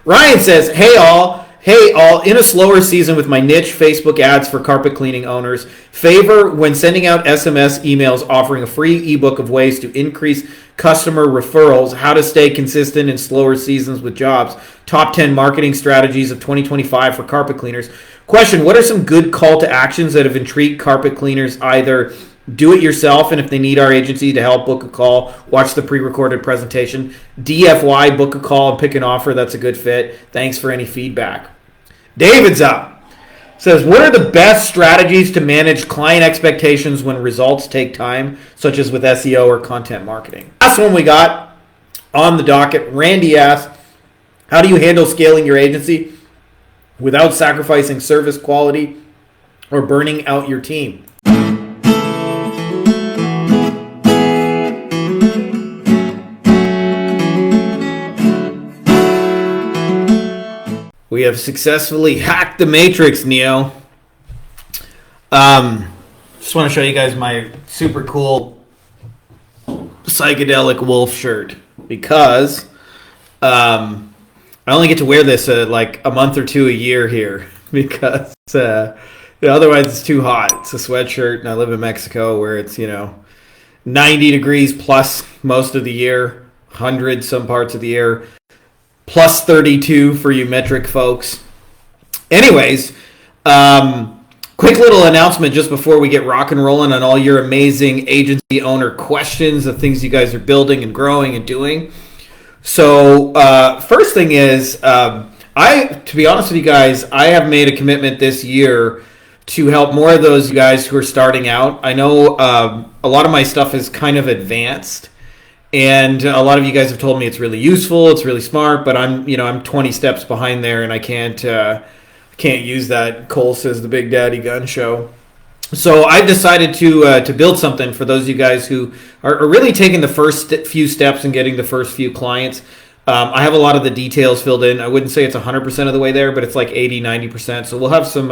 Ryan says, hey all, in a slower season with my niche Facebook ads for carpet cleaning owners, favor when sending out SMS emails offering a free ebook of ways to increase customer referrals, how to stay consistent in slower seasons with jobs, top 10 marketing strategies of 2025 for carpet cleaners. Question, what are some good call to actions that have intrigued carpet cleaners? Either do it yourself, and if they need our agency to help, book a call, watch the pre-recorded presentation. DFY, book a call and pick an offer that's a good fit. Thanks for any feedback. David's up. Says, what are the best strategies to manage client expectations when results take time, such as with SEO or content marketing? Last one we got on the docket. Randy asks, how do you handle scaling your agency without sacrificing service quality or burning out your team? We have successfully hacked the Matrix, Neo. Just want to show you guys my super cool psychedelic wolf shirt because I only get to wear this like a month or two a year here because otherwise it's too hot. It's a sweatshirt, and I live in Mexico where it's 90 degrees plus most of the year, 100 some parts of the year. Plus 32 for you metric folks. Anyways, quick little announcement just before we get rock and rolling on all your amazing agency owner questions, the things you guys are building and growing and doing. So first thing is, to be honest with you guys, I have made a commitment this year to help more of those guys who are starting out. I know a lot of my stuff is kind of advanced. And a lot of you guys have told me it's really useful, it's really smart, but I'm 20 steps behind there, and I can't use that. Cole says the Big Daddy Gun Show. So I've decided to build something for those of you guys who are really taking the first few steps and getting the first few clients. I have a lot of the details filled in. I wouldn't say it's 100% of the way there, but it's like 80, 90%. So we'll have some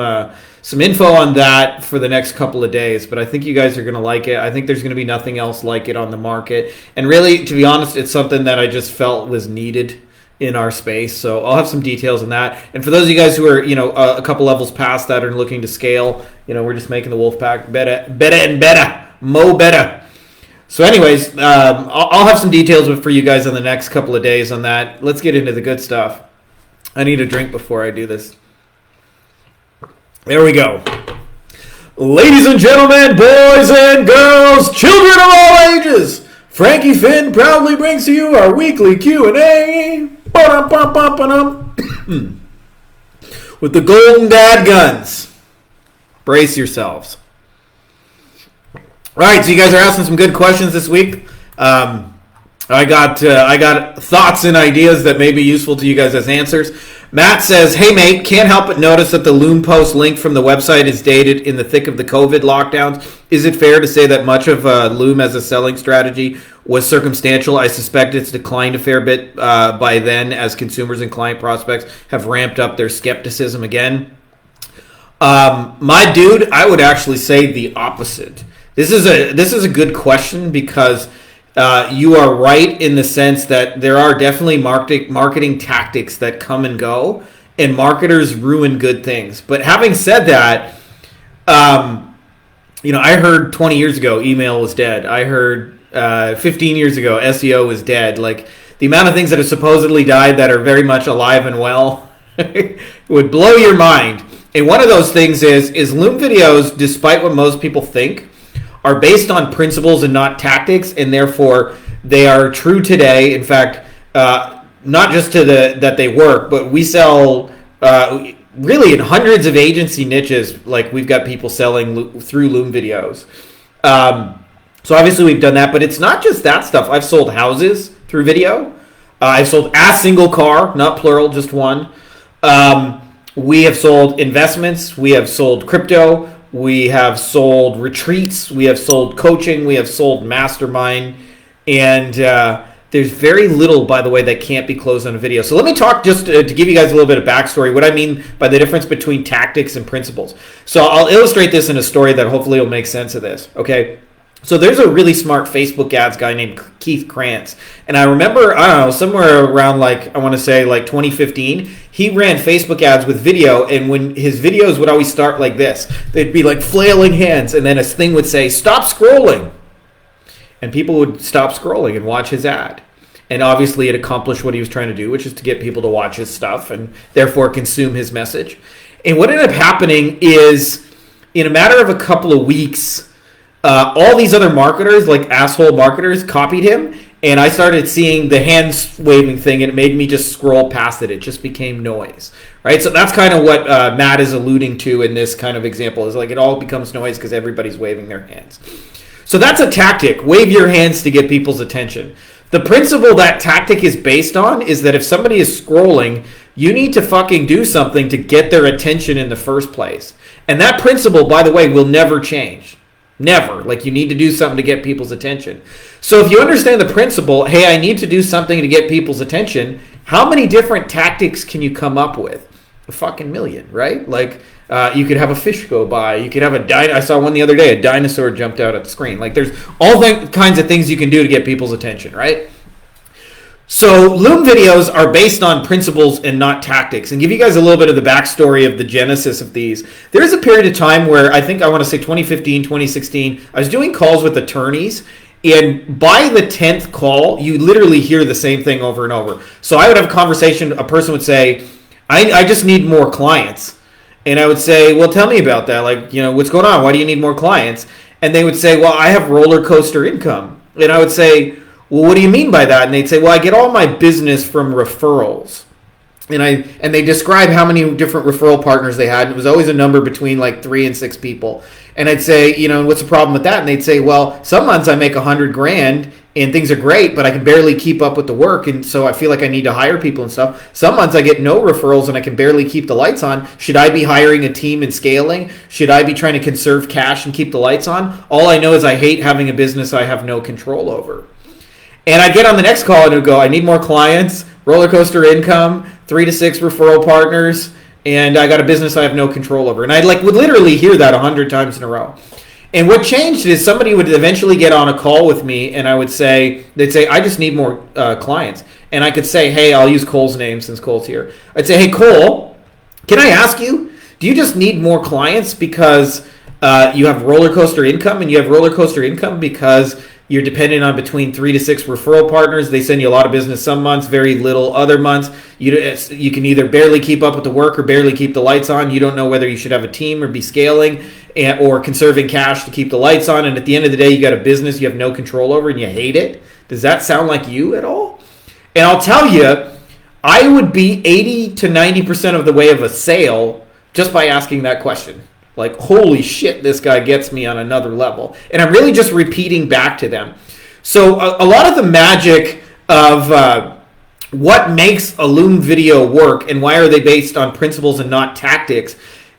info on that for the next couple of days. But I think you guys are going to like it. I think there's going to be nothing else like it on the market. And really, to be honest, it's something that I just felt was needed in our space. So I'll have some details on that. And for those of you guys who are, a couple levels past that and looking to scale, we're just making the Wolfpack better and better, mo better. So anyways, I'll have some details for you guys on the next couple of days on that. Let's get into the good stuff. I need a drink before I do this. There we go. Ladies and gentlemen, boys and girls, children of all ages, Frankie Fihn proudly brings to you our weekly Q&A. With the Golden Dad Guns. Brace yourselves. All right, so you guys are asking some good questions this week. I got thoughts and ideas that may be useful to you guys as answers. Matt says, hey, mate, can't help but notice that the Loom post link from the website is dated in the thick of the COVID lockdowns. Is it fair to say that much of Loom as a selling strategy was circumstantial? I suspect it's declined a fair bit by then as consumers and client prospects have ramped up their skepticism again. My dude, I would actually say the opposite. This is a good question because you are right in the sense that there are definitely marketing tactics that come and go, and marketers ruin good things. But having said that, I heard 20 years ago email was dead. I heard 15 years ago SEO was dead. Like the amount of things that have supposedly died that are very much alive and well would blow your mind. And one of those things is Loom videos, despite what most people think, are based on principles and not tactics, and therefore they are true today. In fact, not just that they work, but we sell really in hundreds of agency niches. Like we've got people selling through Loom videos. So obviously we've done that, but it's not just that stuff. I've sold houses through video. I've sold a single car, not plural, just one. We have sold investments. We have sold crypto. We have sold retreats, we have sold coaching, we have sold mastermind, and there's very little, by the way, that can't be closed on a video. So let me talk just to give you guys a little bit of backstory, what I mean by the difference between tactics and principles. So I'll illustrate this in a story that hopefully will make sense of this, okay? So there's a really smart Facebook ads guy named Keith Krantz. And I remember, I don't know, somewhere around like, I want to say like 2015, he ran Facebook ads with video. And when his videos would always start like this, they'd be like flailing hands. And then a thing would say, stop scrolling. And people would stop scrolling and watch his ad. And obviously it accomplished what he was trying to do, which is to get people to watch his stuff and therefore consume his message. And what ended up happening is, in a matter of a couple of weeks, all these other marketers, like asshole marketers, copied him, and I started seeing the hands waving thing, and it made me just scroll past it. It just became noise, right? So that's kind of what Matt is alluding to in this kind of example, is like it all becomes noise because everybody's waving their hands. So that's a tactic. Wave your hands to get people's attention. The principle that tactic is based on is that if somebody is scrolling, you need to fucking do something to get their attention in the first place. And that principle, by the way, will never change. Never. Like, you need to do something to get people's attention. So if you understand the principle, hey, I need to do something to get people's attention, how many different tactics can you come up with? A fucking million, right? Like, you could have a fish go by. You could have I saw one the other day, a dinosaur jumped out at the screen. Like, there's all kinds of things you can do to get people's attention, right? So Loom videos are based on principles and not tactics. And give you guys a little bit of the backstory of the genesis of these. There is a period of time where I think I want to say 2015, 2016, I was doing calls with attorneys. And by the 10th call, you literally hear the same thing over and over. So I would have a conversation. A person would say, I just need more clients. And I would say, well, tell me about that. Like, what's going on? Why do you need more clients? And they would say, well, I have roller coaster income. And I would say, well, what do you mean by that? And they'd say, well, I get all my business from referrals. And they describe how many different referral partners they had. And it was always a number between like 3 and 6 people. And I'd say, what's the problem with that? And they'd say, well, some months I make $100,000 and things are great, but I can barely keep up with the work. And so I feel like I need to hire people and stuff. Some months I get no referrals and I can barely keep the lights on. Should I be hiring a team and scaling? Should I be trying to conserve cash and keep the lights on? All I know is I hate having a business I have no control over. And I'd get on the next call and it would go, I need more clients, roller coaster income, 3 to 6 referral partners, and I got a business I have no control over. And I would literally hear that 100 times in a row. And what changed is somebody would eventually get on a call with me and they'd say, I just need more clients. And I could say, hey, I'll use Cole's name since Cole's here. I'd say, hey, Cole, can I ask you, do you just need more clients because you have roller coaster income, and you have roller coaster income because you're dependent on between 3 to 6 referral partners? They send you a lot of business some months, very little other months. You can either barely keep up with the work or barely keep the lights on. You don't know whether you should have a team or be scaling or conserving cash to keep the lights on. And at the end of the day, you got a business you have no control over and you hate it. Does that sound like you at all? And I'll tell you, I would be 80 to 90% of the way of a sale just by asking that question. Like, holy shit, this guy gets me on another level. And I'm really just repeating back to them. So a lot of the magic of what makes a Loom video work and why are they based on principles and not tactics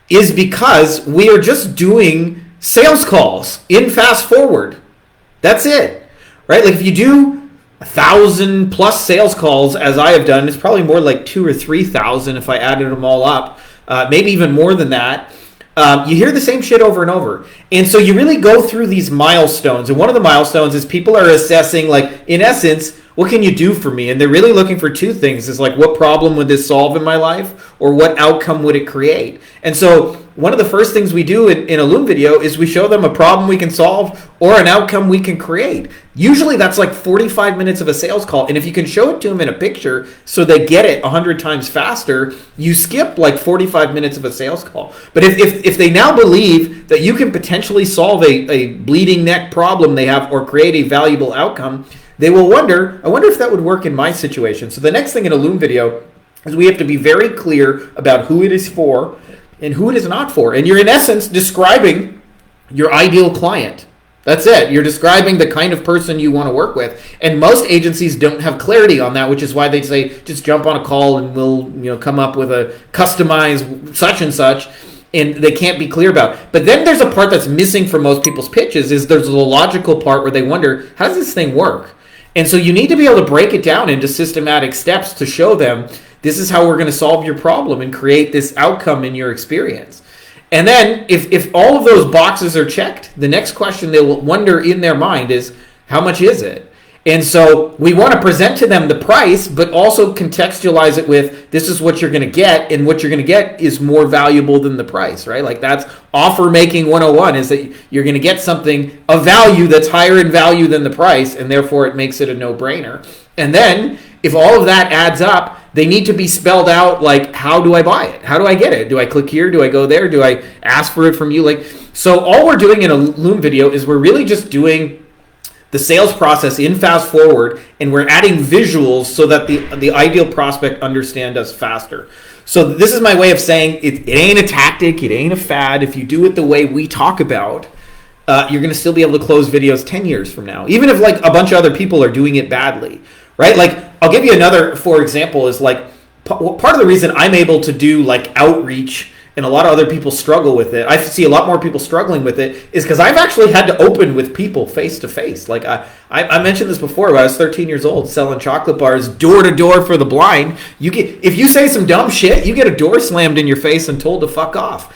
is because we are just doing sales calls in fast forward. That's it, right? Like, if you do 1,000 plus sales calls, as I have done, it's probably more like 2,000 or 3,000 if I added them all up, maybe even more than that. You hear the same shit over and over. And so you really go through these milestones. And one of the milestones is people are assessing, like, in essence, what can you do for me? And they're really looking for 2 things. It's like, what problem would this solve in my life? Or what outcome would it create? And so one of the first things we do in a Loom video is we show them a problem we can solve or an outcome we can create. Usually that's like 45 minutes of a sales call. And if you can show it to them in a picture so they get it 100 times faster, you skip like 45 minutes of a sales call. But if they now believe that you can potentially solve a bleeding neck problem they have or create a valuable outcome, they will wonder, I wonder if that would work in my situation. So the next thing in a Loom video is we have to be very clear about who it is for and who it is not for. And you're, in essence, describing your ideal client. That's it. You're describing the kind of person you want to work with. And most agencies don't have clarity on that, which is why they say, just jump on a call and we'll come up with a customized such and such. And they can't be clear about it. But then there's a part that's missing for most people's pitches is there's the logical part where they wonder, how does this thing work? And so you need to be able to break it down into systematic steps to show them this is how we're going to solve your problem and create this outcome in your experience. And then if all of those boxes are checked, the next question they will wonder in their mind is, how much is it? And so we want to present to them the price, but also contextualize it with, this is what you're going to get, and what you're going to get is more valuable than the price, right? Like that's offer making 101, is that you're going to get something of value that's higher in value than the price, and therefore it makes it a no-brainer. And then if all of that adds up, they need to be spelled out, like, how do I buy it? How do I get it? Do I click here? Do I go there? Do I ask for it from you? Like, so all we're doing in a Loom video is we're really just doing the sales process in fast forward, and we're adding visuals so that the ideal prospect understand us faster. So this is my way of saying it ain't a tactic, it ain't a fad. If you do it the way we talk about, you're going to still be able to close videos 10 years from now, even if like a bunch of other people are doing it badly, right? Like I'll give you another, for example, is like part of the reason I'm able to do like outreach and a lot of other people struggle with it. I see a lot more people struggling with it is because I've actually had to open with people face to face. Like I mentioned this before, when I was 13 years old selling chocolate bars door to door for the blind. If you say some dumb shit, you get a door slammed in your face and told to fuck off.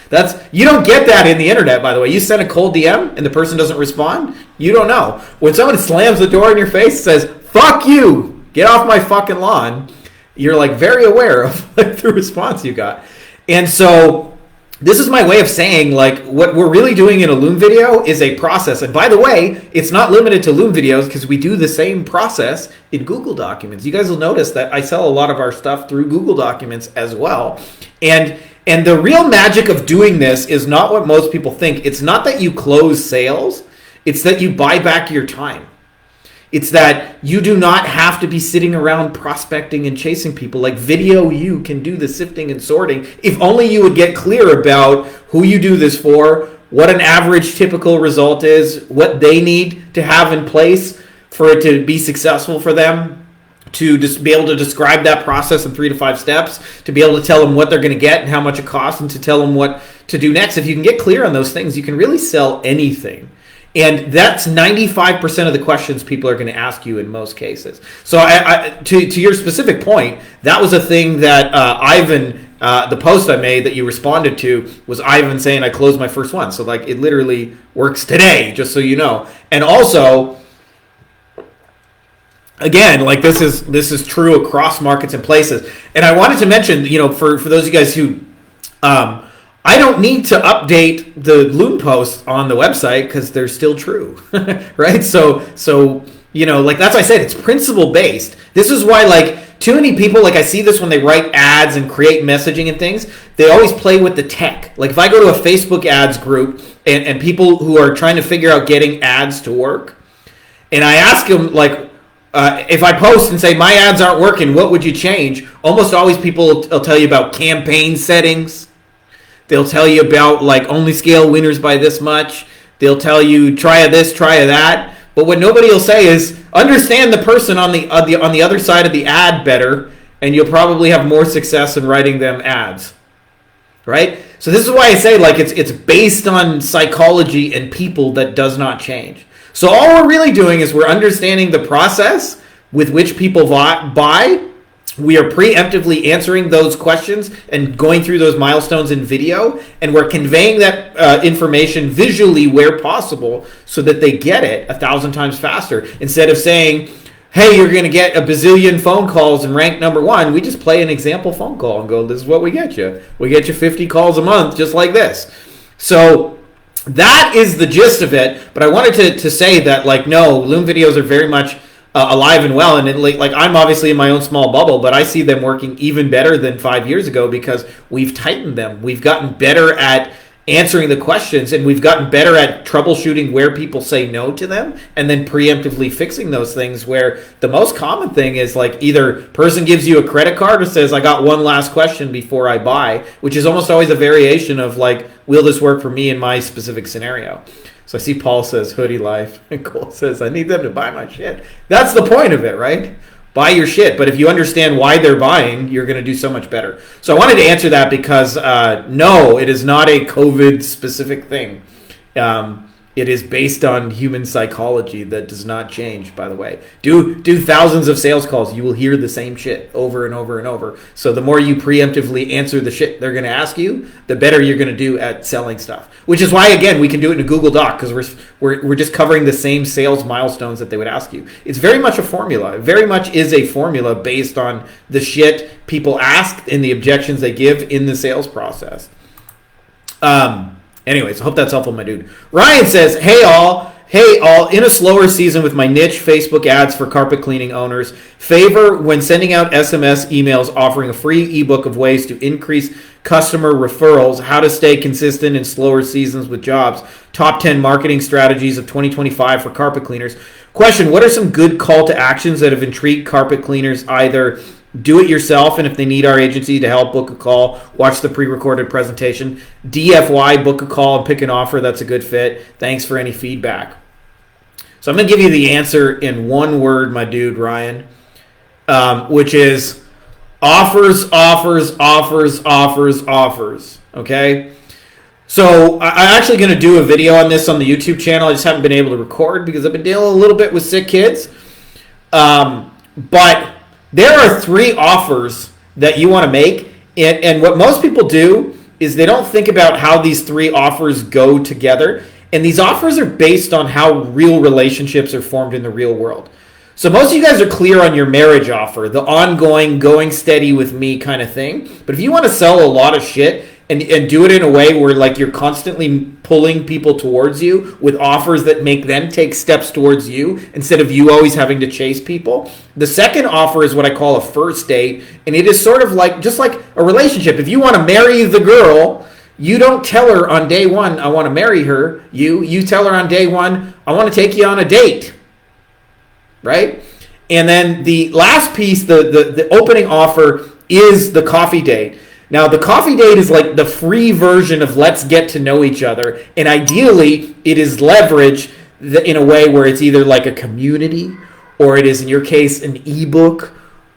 You don't get that in the internet, by the way. You send a cold DM and the person doesn't respond, you don't know. When someone slams the door in your face, says, fuck you, get off my fucking lawn, you're like very aware of like the response you got. And so this is my way of saying, like, what we're really doing in a Loom video is a process. And by the way, it's not limited to Loom videos because we do the same process in Google Documents. You guys will notice that I sell a lot of our stuff through Google Documents as well. And the real magic of doing this is not what most people think. It's not that you close sales. It's that you buy back your time. It's that you do not have to be sitting around prospecting and chasing people. Like video, you can do the sifting and sorting. If only you would get clear about who you do this for, what an average typical result is, what they need to have in place for it to be successful for them, to just be able to describe that process in 3 to 5 steps, to be able to tell them what they're going to get and how much it costs, and to tell them what to do next. If you can get clear on those things, you can really sell anything. And that's 95% of the questions people are going to ask you in most cases. So to your specific point, that was a thing that Ivan, the post I made that you responded to was Ivan saying I closed my first one. So like it literally works today, just so you know. And also, again, like this is true across markets and places. And I wanted to mention, for those of you guys who I don't need to update the Loom posts on the website because they're still true, right? So like that's why I said it's principle based. This is why like too many people, like I see this when they write ads and create messaging and things, they always play with the tech. Like if I go to a Facebook ads group and people who are trying to figure out getting ads to work, and I ask them like, if I post and say my ads aren't working, what would you change? Almost always people will tell you about campaign settings. They'll tell you about like only scale winners by this much. They'll tell you try this, try that. But what nobody will say is understand the person on the other side of the ad better, and you'll probably have more success in writing them ads, right? So this is why I say like it's based on psychology and people that does not change. So all we're really doing is we're understanding the process with which people buy. We are preemptively answering those questions and going through those milestones in video, and we're conveying that information visually where possible so that they get it 1,000 times faster. Instead of saying, hey, you're going to get a bazillion phone calls and rank number 1, we just play an example phone call and go, this is what we get you. We get you 50 calls a month just like this. So that is the gist of it, but I wanted to say that, like, no, Loom videos are very much alive and well, and like I'm obviously in my own small bubble, but I see them working even better than 5 years ago because we've tightened them. We've gotten better at answering the questions, and we've gotten better at troubleshooting where people say no to them and then preemptively fixing those things, where the most common thing is like either person gives you a credit card or says I got one last question before I buy, which is almost always a variation of like, will this work for me in my specific scenario? So I see Paul says hoodie life, and Cole says I need them to buy my shit. That's the point of it, right? Buy your shit. But if you understand why they're buying, you're going to do so much better. So I wanted to answer that because no, it is not a COVID specific thing. It is based on human psychology that does not change, by the way. Do thousands of sales calls. You will hear the same shit over and over and over. So the more you preemptively answer the shit they're going to ask you, the better you're going to do at selling stuff. Which is why, again, we can do it in a Google Doc because we're just covering the same sales milestones that they would ask you. It's very much a formula. It very much is a formula based on the shit people ask and the objections they give in the sales process. Anyways, I hope that's helpful, my dude. Ryan says, hey all, in a slower season with my niche Facebook ads for carpet cleaning owners, favor when sending out SMS emails offering a free ebook of ways to increase customer referrals, how to stay consistent in slower seasons with jobs, top 10 marketing strategies of 2025 for carpet cleaners. Question, what are some good call to actions that have intrigued carpet cleaners? Either do it yourself, and if they need our agency to help, book a call, watch the pre-recorded presentation. DFY, book a call and pick an offer that's a good fit. Thanks for any feedback. So I'm going to give you the answer in one word, my dude, Ryan, which is offers, okay? So I'm actually going to do a video on this on the YouTube channel. I just haven't been able to record because I've been dealing a little bit with sick kids. But there are 3 offers that you want to make, and what most people do is they don't think about how these 3 offers go together, and these offers are based on how real relationships are formed in the real world. So most of you guys are clear on your marriage offer, the ongoing, going steady with me kind of thing, but if you want to sell a lot of shit and do it in a way where like you're constantly pulling people towards you with offers that make them take steps towards you instead of you always having to chase people. The second offer is what I call a first date, and it is sort of like just like a relationship. If you want to marry the girl, you don't tell her on day 1, I want to marry her. You tell her on day 1, I want to take you on a date. Right? And then the last piece, the opening offer is the coffee date. Now, the coffee date is like the free version of let's get to know each other. And ideally, it is leveraged in a way where it's either like a community or it is, in your case, an ebook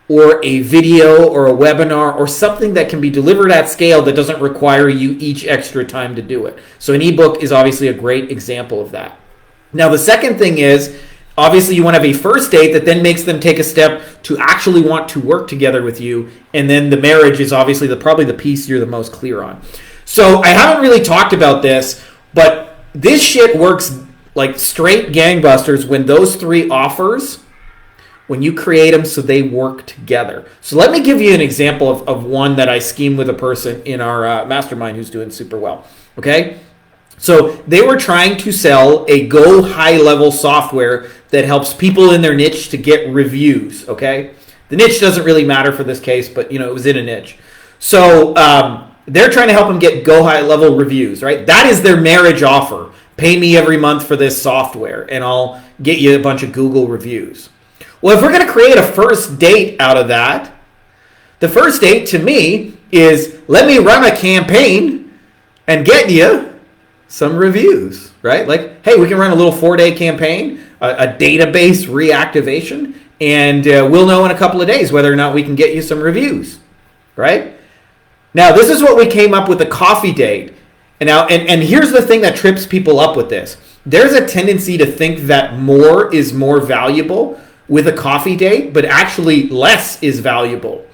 or a video or a webinar or something that can be delivered at scale that doesn't require you each extra time to do it. So an ebook is obviously a great example of that. Now, the second thing is, obviously, you want to have a first date that then makes them take a step to actually want to work together with you. And then the marriage is obviously probably the piece you're the most clear on. So I haven't really talked about this, but this shit works like straight gangbusters when those 3 offers, when you create them so they work together. So let me give you an example of one that I schemed with a person in our mastermind who's doing super well. Okay? So they were trying to sell a Go high-level software that helps people in their niche to get reviews, okay? The niche doesn't really matter for this case, but, it was in a niche. So they're trying to help them get Go high-level reviews, right? That is their marriage offer. Pay me every month for this software, and I'll get you a bunch of Google reviews. Well, if we're going to create a first date out of that, the first date to me is let me run a campaign and get you some reviews, right? Like, hey, we can run a little 4-day campaign, a database reactivation, and we'll know in a couple of days whether or not we can get you some reviews, right? Now, this is what we came up with a coffee date. And here's the thing that trips people up with this. There's a tendency to think that more is more valuable with a coffee date, but actually less is valuable.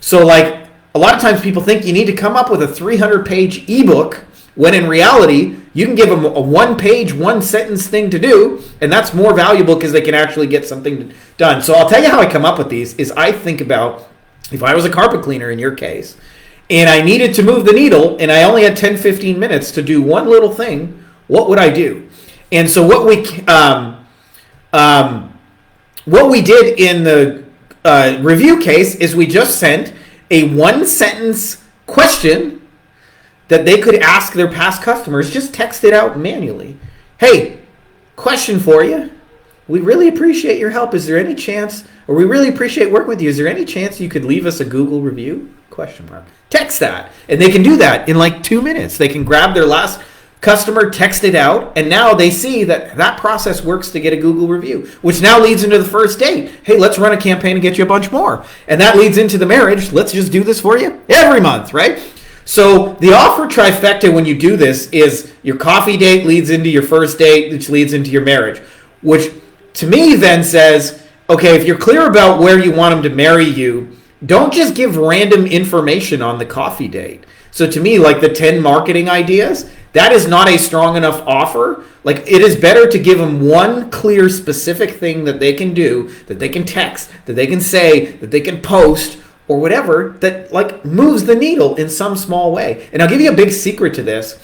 So, like, a lot of times people think you need to come up with a 300-page ebook when in reality, you can give them a 1-page, 1-sentence thing to do, and that's more valuable because they can actually get something done. So I'll tell you how I come up with these is I think about if I was a carpet cleaner in your case, and I needed to move the needle, and I only had 10, 15 minutes to do one little thing, what would I do? And so what we did in the review case is we just sent a 1-sentence question that they could ask their past customers, just text it out manually. Hey, question for you. We really appreciate your help. Is there any chance, or we really appreciate working with you. Is there any chance you could leave us a Google review? Question mark. Text that. And they can do that in like 2 minutes. They can grab their last customer, text it out, and now they see that that process works to get a Google review, which now leads into the first date. Hey, let's run a campaign and get you a bunch more. And that leads into the marriage. Let's just do this for you every month, right? So the offer trifecta when you do this is your coffee date leads into your first date, which leads into your marriage, which to me then says, okay, if you're clear about where you want them to marry you, don't just give random information on the coffee date. So to me, like the 10 marketing ideas, that is not a strong enough offer. Like, it is better to give them one clear, specific thing that they can do, that they can text, that they can say, that they can post, or whatever, that like moves the needle in some small way. And I'll give you a big secret to this,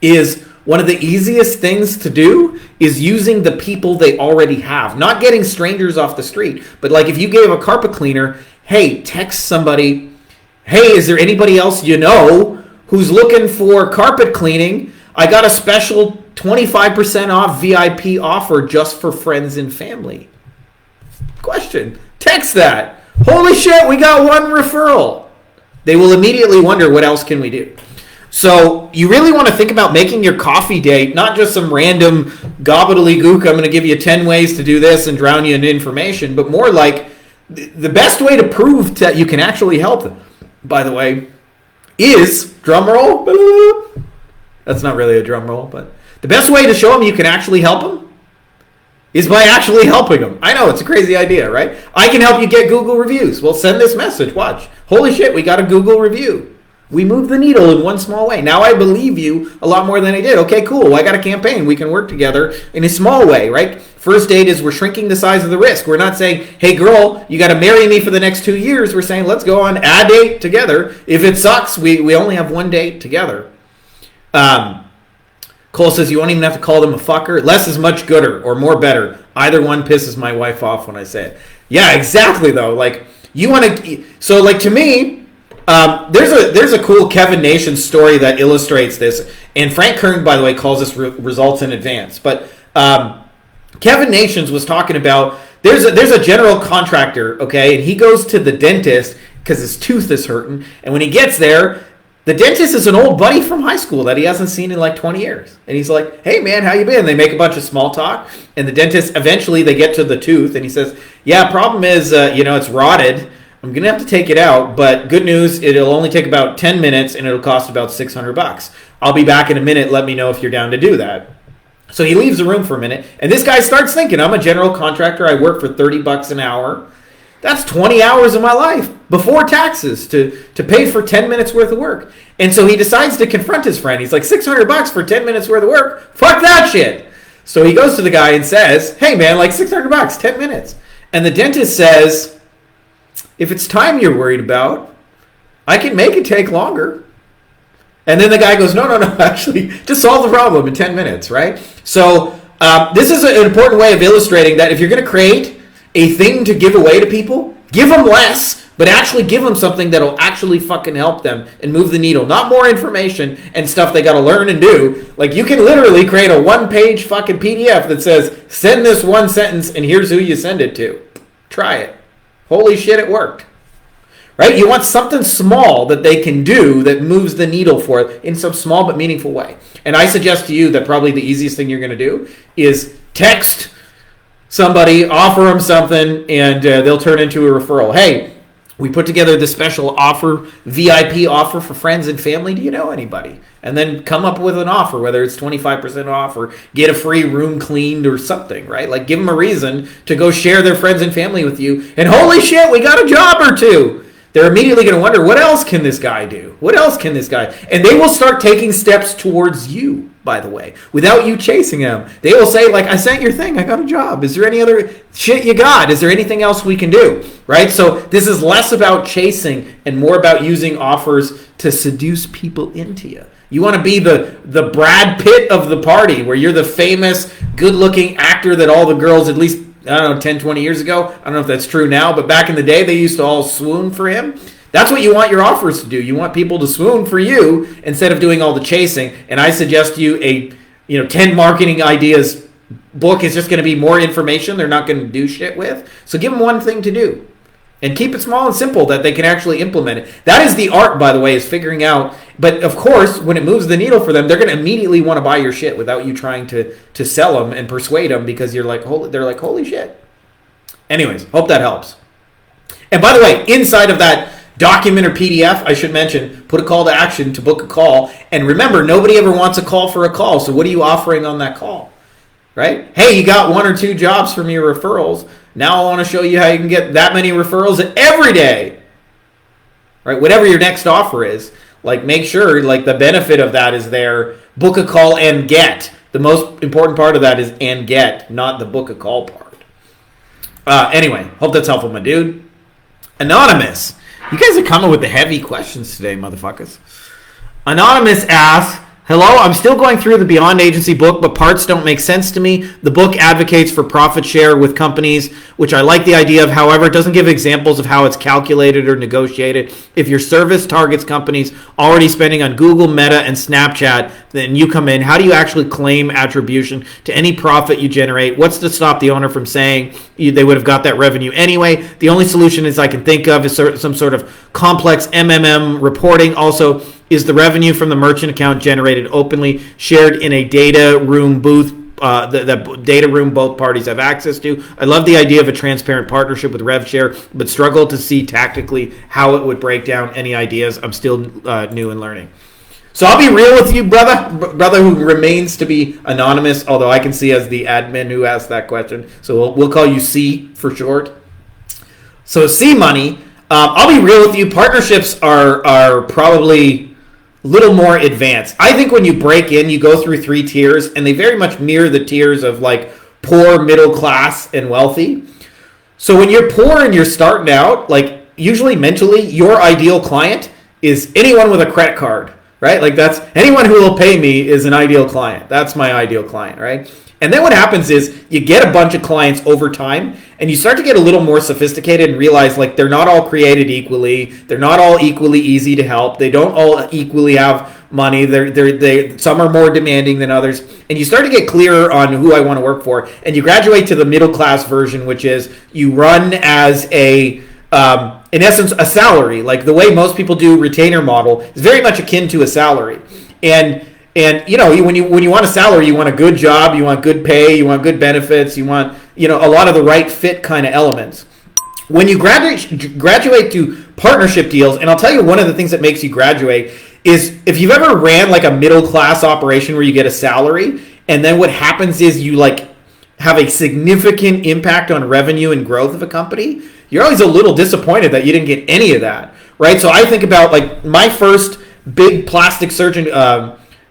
is one of the easiest things to do is using the people they already have. Not getting strangers off the street, but like if you gave a carpet cleaner, hey, text somebody, hey, is there anybody else you know who's looking for carpet cleaning? I got a special 25% off VIP offer just for friends and family. Question. Text that. Holy shit, we got one referral. They will immediately wonder, what else can we do? So you really want to think about making your coffee date not just some random gobbledygook, I'm going to give you 10 ways to do this and drown you in information, but more like the best way to prove that you can actually help them, by the way, is, drum roll, that's not really a drum roll, but the best way to show them you can actually help them is by actually helping them. I know, it's a crazy idea, right? I can help you get Google reviews. Well, send this message. Watch. Holy shit, we got a Google review. We moved the needle in one small way. Now I believe you a lot more than I did. Okay, cool. Well, I got a campaign. We can work together in a small way, right? First date is we're shrinking the size of the risk. We're not saying, hey, girl, you got to marry me for the next 2 years. We're saying, let's go on a date together. If it sucks, we only have one date together. Cole says you won't even have to call them a fucker. Less is much gooder or more better. Either one pisses my wife off when I say it. Yeah, exactly, though. Like, you want to... So, like, to me... there's a cool Kevin Nation story that illustrates this, and Frank Kern, by the way, calls this results in advance. But Kevin Nations was talking about there's a general contractor, okay, and he goes to the dentist because his tooth is hurting, and when he gets there, the dentist is an old buddy from high school that he hasn't seen in like 20 years, and he's like, "Hey man, how you been?" They make a bunch of small talk, and the dentist eventually they get to the tooth, and he says, "Yeah, problem is, it's rotted. I'm going to have to take it out, but good news, it'll only take about 10 minutes and it'll cost about $600. I'll be back in a minute. Let me know if you're down to do that." So he leaves the room for a minute, and this guy starts thinking, I'm a general contractor. I work for $30 an hour. That's 20 hours of my life before taxes to pay for 10 minutes worth of work. And so he decides to confront his friend. He's like, $600 for 10 minutes worth of work? Fuck that shit. So he goes to the guy and says, hey man, like $600, 10 minutes. And the dentist says, if it's time you're worried about, I can make it take longer. And then the guy goes, no, actually, just solve the problem in 10 minutes, right? So this is an important way of illustrating that if you're going to create a thing to give away to people, give them less, but actually give them something that'll actually fucking help them and move the needle. Not more information and stuff they got to learn and do. Like, you can literally create a one-page fucking PDF that says, send this one sentence and here's who you send it to. Try it. Holy shit, it worked. Right? You want something small that they can do that moves the needle for it in some small but meaningful way. And I suggest to you that probably the easiest thing you're going to do is text somebody, offer them something, and they'll turn into a referral. Hey, we put together this special offer, VIP offer for friends and family. Do you know anybody? And then come up with an offer, whether it's 25% off or get a free room cleaned or something, right? Like, give them a reason to go share their friends and family with you. And holy shit, we got a job or two. They're immediately going to wonder, what else can this guy do? What else can this guy? And they will start taking steps towards you, by the way, without you chasing them. They will say, like, I sent your thing. I got a job. Is there any other shit you got? Is there anything else we can do? Right? So this is less about chasing and more about using offers to seduce people into you. You want to be the Brad Pitt of the party, where you're the famous, good-looking actor that all the girls, at least, I don't know, 10, 20 years ago, I don't know if that's true now, but back in the day, they used to all swoon for him. That's what you want your offers to do. You want people to swoon for you instead of doing all the chasing. And I suggest you a 10 marketing ideas book is just going to be more information they're not going to do shit with. So give them one thing to do. And keep it small and simple that they can actually implement it. That is the art, by the way, is figuring out. But, of course, when it moves the needle for them, they're going to immediately want to buy your shit without you trying to sell them and persuade them, because they're like, holy shit. Anyways, hope that helps. And, by the way, inside of that Document or PDF, I should mention, put a call to action to book a call. And remember, nobody ever wants a call for a call. So what are you offering on that call? Right? Hey, you got 1 or 2 jobs from your referrals. Now I want to show you how you can get that many referrals every day. Right? Whatever your next offer is, like make sure like the benefit of that is there. Book a call and get. The most important part of that is and get, not the book a call part. Anyway, hope that's helpful, my dude. Anonymous. You guys are coming with the heavy questions today, motherfuckers. Anonymous asks, hello, I'm still going through the Beyond Agency book, but parts don't make sense to me. The book advocates for profit share with companies, which I like the idea of. However, it doesn't give examples of how it's calculated or negotiated. If your service targets companies already spending on Google, Meta, and Snapchat, then you come in. How do you actually claim attribution to any profit you generate? What's to stop the owner from saying they would have got that revenue anyway? The only solution I can think of is some sort of complex reporting. Also, is the revenue from the merchant account generated openly, shared in a data room booth, the data room both parties have access to? I love the idea of a transparent partnership with RevShare, but struggle to see tactically how it would break down. Any ideas? I'm still new and learning. So I'll be real with you, brother who remains to be anonymous, although I can see as the admin who asked that question. So we'll call you C for short. So C Money, I'll be real with you. Partnerships are probably a little more advanced. I think when you break in, you go through 3 tiers, and they very much mirror the tiers of like poor, middle class, and wealthy. So when you're poor and you're starting out, like usually mentally, your ideal client is anyone with a credit card, right? Like that's anyone who will pay me is an ideal client. That's my ideal client, right? And then what happens is you get a bunch of clients over time, and you start to get a little more sophisticated and realize like they're not all created equally. They're not all equally easy to help. They don't all equally have money. They some are more demanding than others. And you start to get clearer on who I want to work for. And you graduate to the middle class version, which is you run as in essence, a salary. Like the way most people do retainer model is very much akin to a salary. And you know, when you want a salary, you want a good job, you want good pay, you want good benefits, you want, you know, a lot of the right fit kind of elements. When you graduate to partnership deals, and I'll tell you one of the things that makes you graduate is if you've ever ran like a middle class operation where you get a salary, and then what happens is you like have a significant impact on revenue and growth of a company, you're always a little disappointed that you didn't get any of that, right? So I think about like my first big plastic surgeon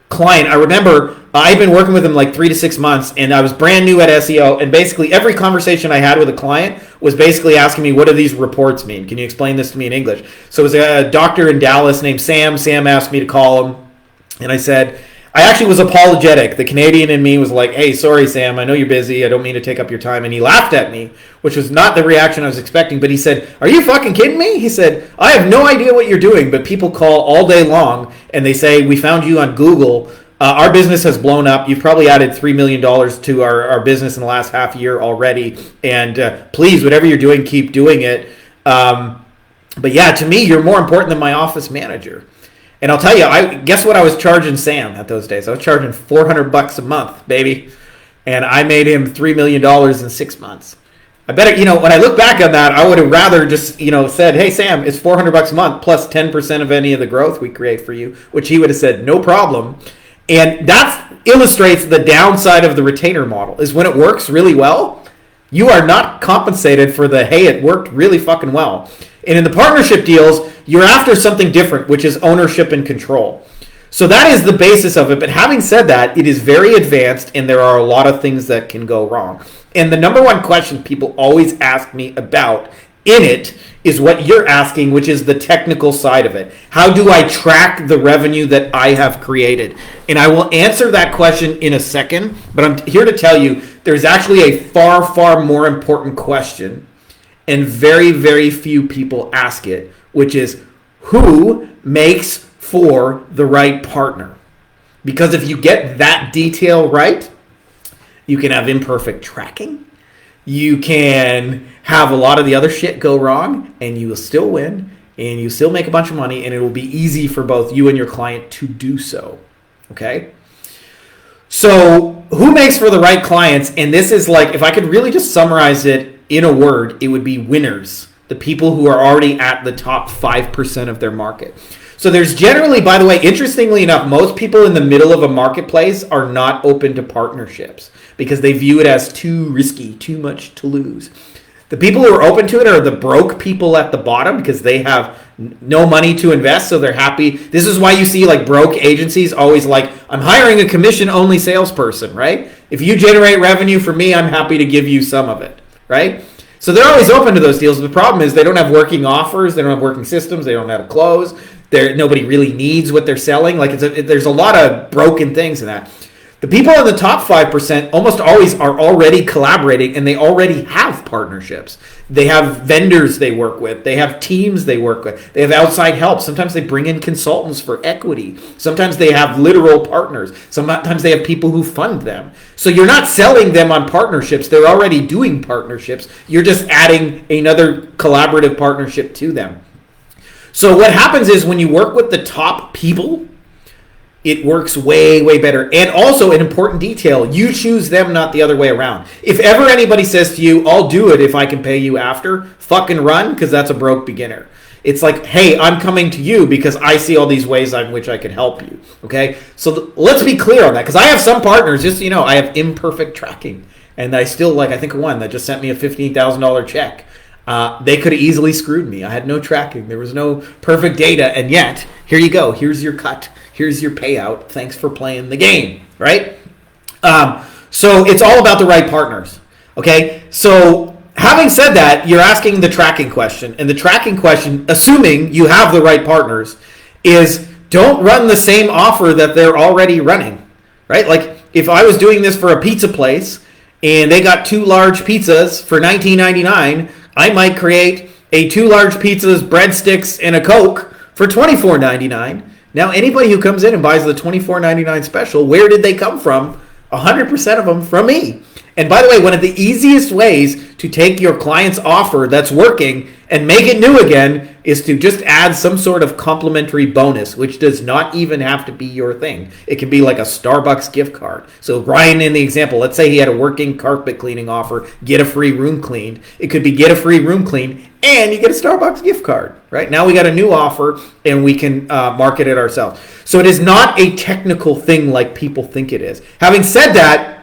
client. I remember I'd been working with him like 3 to 6 months, and I was brand new at SEO, and basically every conversation I had with a client was basically asking me, what do these reports mean? Can you explain this to me in English? So it was a doctor in Dallas named Sam. Sam asked me to call him, and I said, I actually was apologetic. The Canadian in me was like, hey, sorry, Sam, I know you're busy. I don't mean to take up your time. And he laughed at me, which was not the reaction I was expecting. But he said, are you fucking kidding me? He said, I have no idea what you're doing, but people call all day long, and they say, we found you on Google. Our business has blown up. You've probably added $3 million to our business in the last half year already. And please, whatever you're doing, keep doing it. But yeah, to me, you're more important than my office manager. And I'll tell you, guess what I was charging Sam at those days? I was charging $400 a month, baby. And I made him $3 million in 6 months. I bet, when I look back on that, I would have rather just, said, hey, Sam, it's $400 a month plus 10% of any of the growth we create for you, which he would have said, no problem. And that illustrates the downside of the retainer model, is when it works really well, you are not compensated for the, hey, it worked really fucking well. And in the partnership deals, you're after something different, which is ownership and control. So that is the basis of it. But having said that, it is very advanced, and there are a lot of things that can go wrong. And the number one question people always ask me about in it is what you're asking, which is the technical side of it. How do I track the revenue that I have created? And I will answer that question in a second, but I'm here to tell you there's actually a far, far more important question, and very, very few people ask it, which is who makes for the right partner? Because if you get that detail right, you can have imperfect tracking. You can have a lot of the other shit go wrong, and you will still win, and you still make a bunch of money, and it will be easy for both you and your client to do so. Okay? So who makes for the right clients? And this is like, if I could really just summarize it in a word, it would be winners. the people who are already at the top 5% of their market. So there's generally, by the way, interestingly enough, most people in the middle of a marketplace are not open to partnerships because they view it as too risky, too much to lose. The people who are open to it are the broke people at the bottom because they have no money to invest, so they're happy. This is why you see like broke agencies always like, I'm hiring a commission-only salesperson, right? If you generate revenue for me, I'm happy to give you some of it, right? So they're always open to those deals. The problem is they don't have working offers, they don't have working systems, they don't know how to close. Nobody really needs what they're selling. Like there's a lot of broken things in that. The people in the top 5% almost always are already collaborating and they already have partnerships. They have vendors they work with. They have teams they work with. They have outside help. Sometimes they bring in consultants for equity. Sometimes they have literal partners. Sometimes they have people who fund them. So you're not selling them on partnerships. They're already doing partnerships. You're just adding another collaborative partnership to them. So what happens is when you work with the top people, it works way, way better. And also, an important detail, you choose them, not the other way around. If ever anybody says to you, I'll do it if I can pay you after, fucking run, because that's a broke beginner. It's like, hey, I'm coming to you because I see all these ways in which I can help you. Okay? So let's be clear on that, because I have some partners, just so you know, I have imperfect tracking. And I still, I think of one that just sent me a $15,000 check. They could have easily screwed me. I had no tracking. There was no perfect data. And yet, here you go. Here's your cut. Here's your payout. Thanks for playing the game, right? So it's all about the right partners, okay? So having said that, you're asking the tracking question. And the tracking question, assuming you have the right partners, is don't run the same offer that they're already running, right? Like if I was doing this for a pizza place and they got 2 large pizzas for $19.99, I might create a 2 large pizzas, breadsticks, and a Coke for $24.99. Now, anybody who comes in and buys the $24.99 special, where did they come from? 100% of them from me. And by the way, one of the easiest ways to take your client's offer that's working and make it new again is to just add some sort of complimentary bonus, which does not even have to be your thing. It can be like a Starbucks gift card. So Ryan, in the example, let's say he had a working carpet cleaning offer, get a free room cleaned. It could be get a free room cleaned and you get a Starbucks gift card, right? Now we got a new offer and we can market it ourselves. So it is not a technical thing like people think it is. Having said that,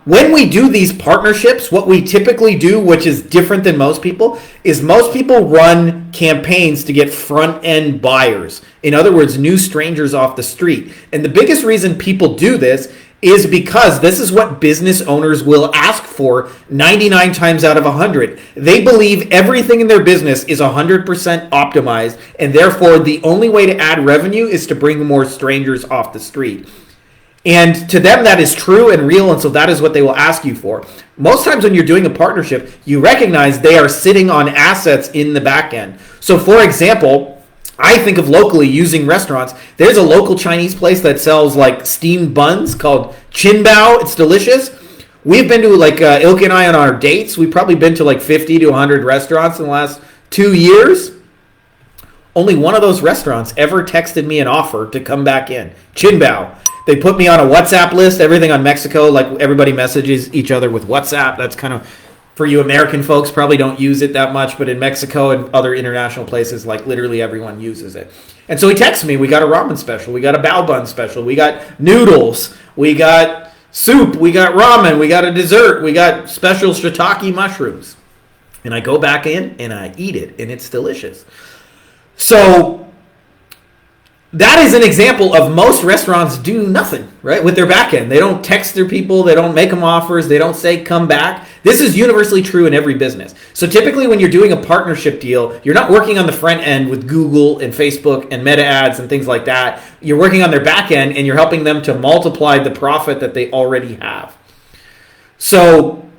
when we do these partnerships, what we typically do, which is different than most people, is most people run campaigns to get front-end buyers. In other words, new strangers off the street. And the biggest reason people do this is because this is what business owners will ask for 99 times out of 100. They believe everything in their business is 100% optimized, and therefore the only way to add revenue is to bring more strangers off the street. And to them, that is true and real, and so that is what they will ask you for. Most times when you're doing a partnership, you recognize they are sitting on assets in the back end. So for example, I think of locally using restaurants. There's a local Chinese place that sells like steamed buns called Qinbao. It's delicious. We've been to like Ilke and I on our dates. We've probably been to like 50 to 100 restaurants in the last 2 years. Only one of those restaurants ever texted me an offer to come back in. Qinbao. They put me on a WhatsApp list. Everything on Mexico, like everybody messages each other with WhatsApp. That's kind of, for you American folks, probably don't use it that much. But in Mexico and other international places, like literally everyone uses it. And so he texts me, we got a ramen special. We got a bao bun special. We got noodles. We got soup. We got ramen. We got a dessert. We got special shiitake mushrooms. And I go back in and I eat it. And it's delicious. So that is an example of most restaurants do nothing, right, with their back end. They don't text their people. They don't make them offers. They don't say, come back. This is universally true in every business. So typically when you're doing a partnership deal, you're not working on the front end with Google and Facebook and meta ads and things like that. You're working on their back end and you're helping them to multiply the profit that they already have. So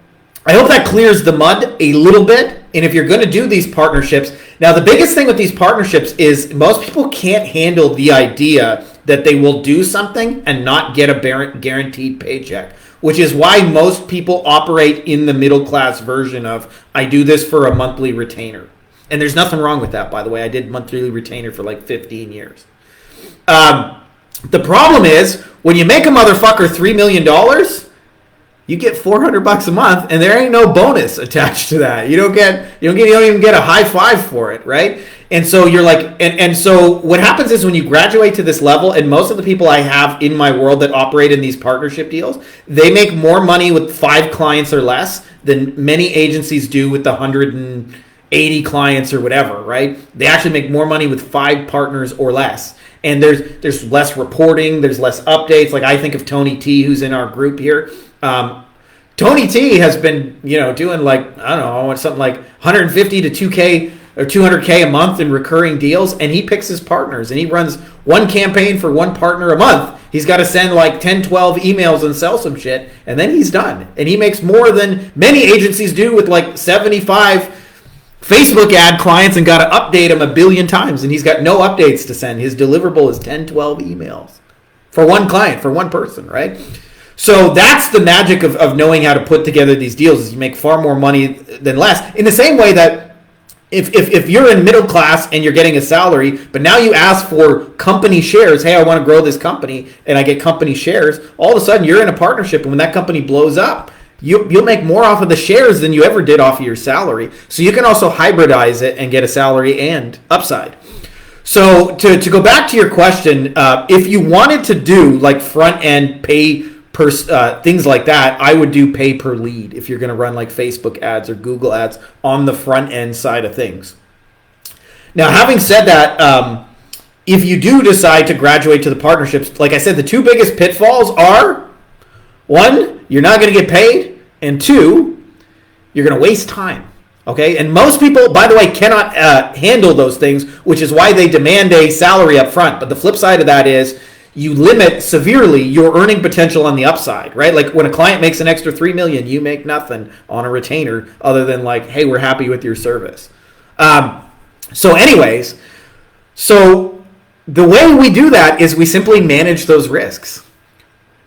I hope that clears the mud a little bit. And if you're going to do these partnerships, now the biggest thing with these partnerships is most people can't handle the idea that they will do something and not get a guaranteed paycheck, which is why most people operate in the middle class version of, I do this for a monthly retainer. And there's nothing wrong with that, by the way. I did monthly retainer for like 15 years. The problem is when you make a motherfucker $3 million, you get $400 a month, and there ain't no bonus attached to that. You don't even get a high five for it, right? And so you're like, and so what happens is when you graduate to this level, and most of the people I have in my world that operate in these partnership deals, they make more money with 5 clients or less than many agencies do with the 180 clients or whatever, right? They actually make more money with 5 partners or less. And there's less reporting, there's less updates. Like I think of Tony T, who's in our group here. Tony T has been, doing like, I don't know, something like 150 to 2K or 200K a month in recurring deals, and he picks his partners, and he runs one campaign for one partner a month. He's got to send like 10, 12 emails and sell some shit, and then he's done. And he makes more than many agencies do with like 75 Facebook ad clients and got to update them a billion times, and he's got no updates to send. His deliverable is 10, 12 emails for one client, for one person, right? So that's the magic of knowing how to put together these deals, is you make far more money than less. In the same way that if you're in middle class and you're getting a salary, but now you ask for company shares, hey, I want to grow this company, and I get company shares, all of a sudden you're in a partnership, and when that company blows up, you'll make more off of the shares than you ever did off of your salary. So you can also hybridize it and get a salary and upside. So to go back to your question, if you wanted to do like front end pay per things like that, I would do pay per lead if you're going to run like Facebook ads or Google ads on the front end side of things. Now, having said that, if you do decide to graduate to the partnerships, like I said, the 2 biggest pitfalls are, 1, you're not going to get paid, and 2, you're going to waste time. Okay, and most people, by the way, cannot handle those things, which is why they demand a salary up front. But the flip side of that is you limit severely your earning potential on the upside, right? Like when a client makes an extra $3 million, you make nothing on a retainer other than like, hey, we're happy with your service. So the way we do that is we simply manage those risks.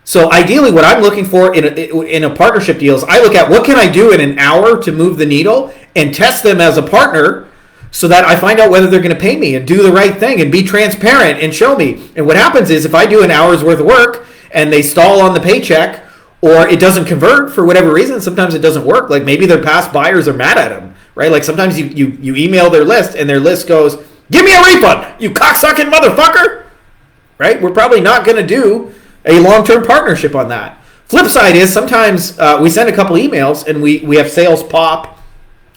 So ideally, what I'm looking for in a partnership deal is I look at what can I do in an hour to move the needle and test them as a partner so that I find out whether they're going to pay me and do the right thing and be transparent and show me. And what happens is if I do an hour's worth of work and they stall on the paycheck or it doesn't convert for whatever reason, sometimes it doesn't work. Like maybe their past buyers are mad at them, right? Like sometimes you email their list and their list goes, give me a refund, you cocksucking motherfucker, right? We're probably not going to do a long-term partnership on that. Flip side is sometimes we send a couple emails and we have sales pop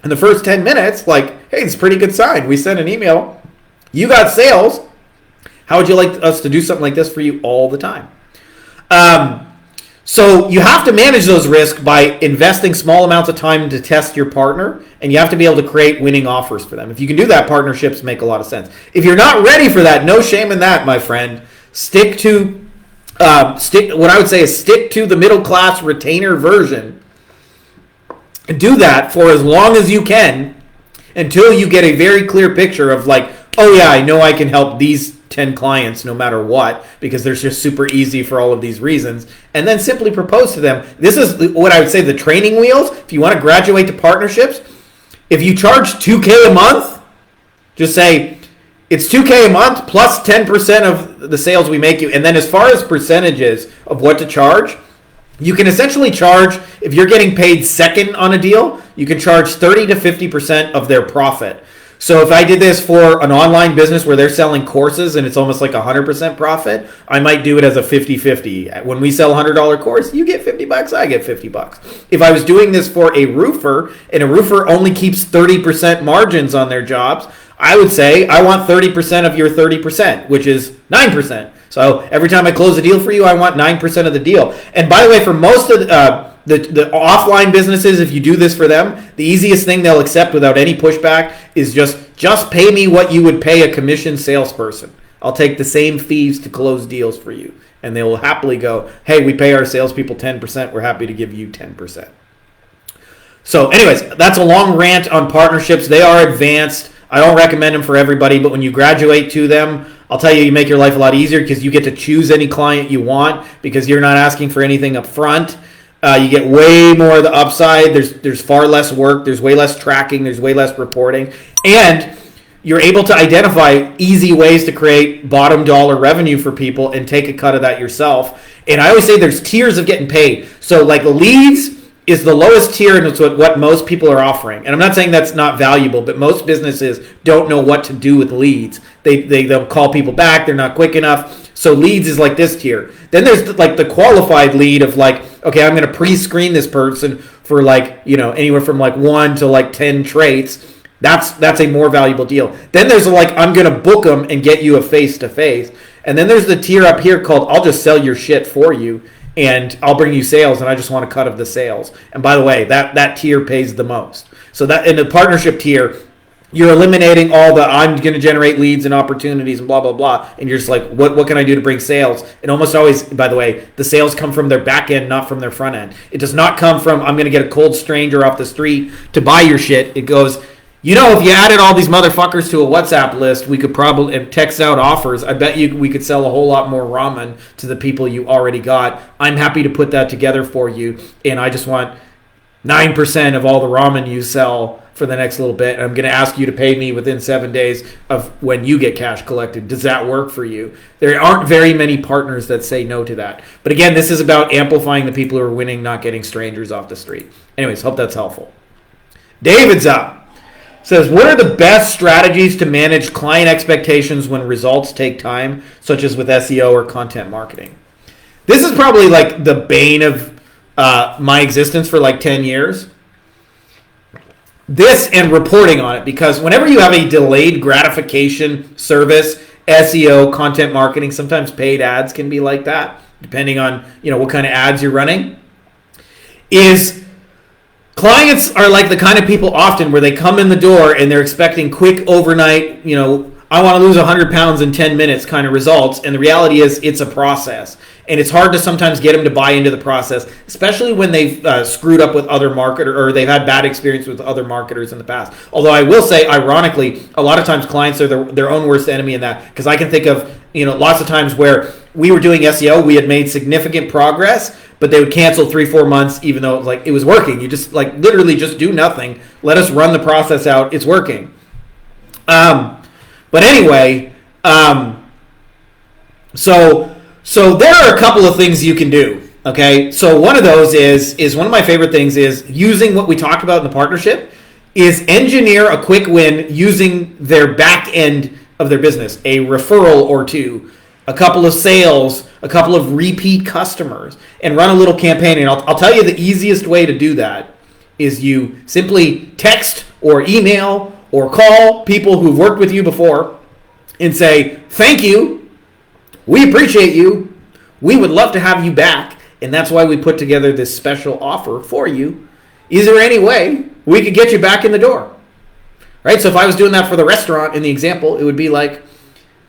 in the first 10 minutes, like, hey, it's a pretty good sign. We sent an email. You got sales. How would you like us to do something like this for you all the time? So you have to manage those risks by investing small amounts of time to test your partner, and you have to be able to create winning offers for them. If you can do that, partnerships make a lot of sense. If you're not ready for that, no shame in that, my friend. Stick to what I would say is stick to the middle class retainer version. Do that for as long as you can until you get a very clear picture of like, oh yeah, I know I can help these 10 clients no matter what because they're just super easy for all of these reasons. And then simply propose to them. This is what I would say the training wheels. If you want to graduate to partnerships, if you charge $2K a month, just say it's $2K a month plus 10% of the sales we make you. And then as far as percentages of what to charge, you can essentially charge, if you're getting paid second on a deal, you can charge 30 to 50% of their profit. So if I did this for an online business where they're selling courses and it's almost like 100% profit, I might do it as a 50-50. When we sell a $100 course, you get $50, I get $50. If I was doing this for a roofer and a roofer only keeps 30% margins on their jobs, I would say I want 30% of your 30%, which is 9%. So every time I close a deal for you, I want 9% of the deal. And by the way, for most of the offline businesses, if you do this for them, the easiest thing they'll accept without any pushback is just pay me what you would pay a commission salesperson. I'll take the same fees to close deals for you. And they will happily go, hey, we pay our salespeople 10%. We're happy to give you 10%. So anyways, that's a long rant on partnerships. They are advanced. I don't recommend them for everybody, but when you graduate to them, I'll tell you, you make your life a lot easier because you get to choose any client you want because you're not asking for anything up front. You get way more of the upside. There's far less work. There's way less tracking. There's way less reporting. And you're able to identify easy ways to create bottom dollar revenue for people and take a cut of that yourself. And I always say there's tiers of getting paid. So like leads is the lowest tier, and it's what most people are offering. And I'm not saying that's not valuable, but most businesses don't know what to do with leads. They'll call people back. They're not quick enough. So leads is like this tier. Then there's like the qualified lead of like, okay, I'm going to pre-screen this person for like, anywhere from like 1 to like 10 traits. That's a more valuable deal. Then there's like, I'm going to book them and get you a face-to-face. And then there's the tier up here called, I'll just sell your shit for you and I'll bring you sales and I just want a cut of the sales. And by the way, that tier pays the most. So that in the partnership tier, you're eliminating all the I'm going to generate leads and opportunities and blah, blah, blah. And you're just like, what can I do to bring sales? And almost always, by the way, the sales come from their back end, not from their front end. It does not come from I'm going to get a cold stranger off the street to buy your shit. It goes, if you added all these motherfuckers to a WhatsApp list, we could probably text out offers. I bet you we could sell a whole lot more ramen to the people you already got. I'm happy to put that together for you. And I just want 9% of all the ramen you sell for the next little bit. I'm going to ask you to pay me within 7 days of when you get cash collected. Does that work for you? There aren't very many partners that say no to that. But again, this is about amplifying the people who are winning, not getting strangers off the street. Anyways, hope that's helpful. David's up. Says, what are the best strategies to manage client expectations when results take time, such as with SEO or content marketing? This is probably like the bane of my existence for like 10 years. This and reporting on it, because whenever you have a delayed gratification service, SEO, content marketing, sometimes paid ads can be like that, depending on what kind of ads you're running, is clients are like the kind of people often where they come in the door and they're expecting quick overnight, I want to lose 100 pounds in 10 minutes kind of results. And the reality is it's a process. And it's hard to sometimes get them to buy into the process, especially when they've screwed up with other marketers or they've had bad experience with other marketers in the past. Although I will say, ironically, a lot of times clients are their own worst enemy in that. Because I can think of lots of times where we were doing SEO, we had made significant progress, but they would cancel 3-4 months, even though it was working. You just literally just do nothing. Let us run the process out. It's working. But anyway, so there are a couple of things you can do. Okay, so one of those is one of my favorite things is using what we talked about in the partnership is engineer a quick win using their back end of their business, a referral or two, a couple of sales, a couple of repeat customers, and run a little campaign. And I'll tell you the easiest way to do that is you simply text or email or call people who've worked with you before and say, thank you, we appreciate you, we would love to have you back, and that's why we put together this special offer for you. Is there any way we could get you back in the door? Right? So if I was doing that for the restaurant in the example, it would be like,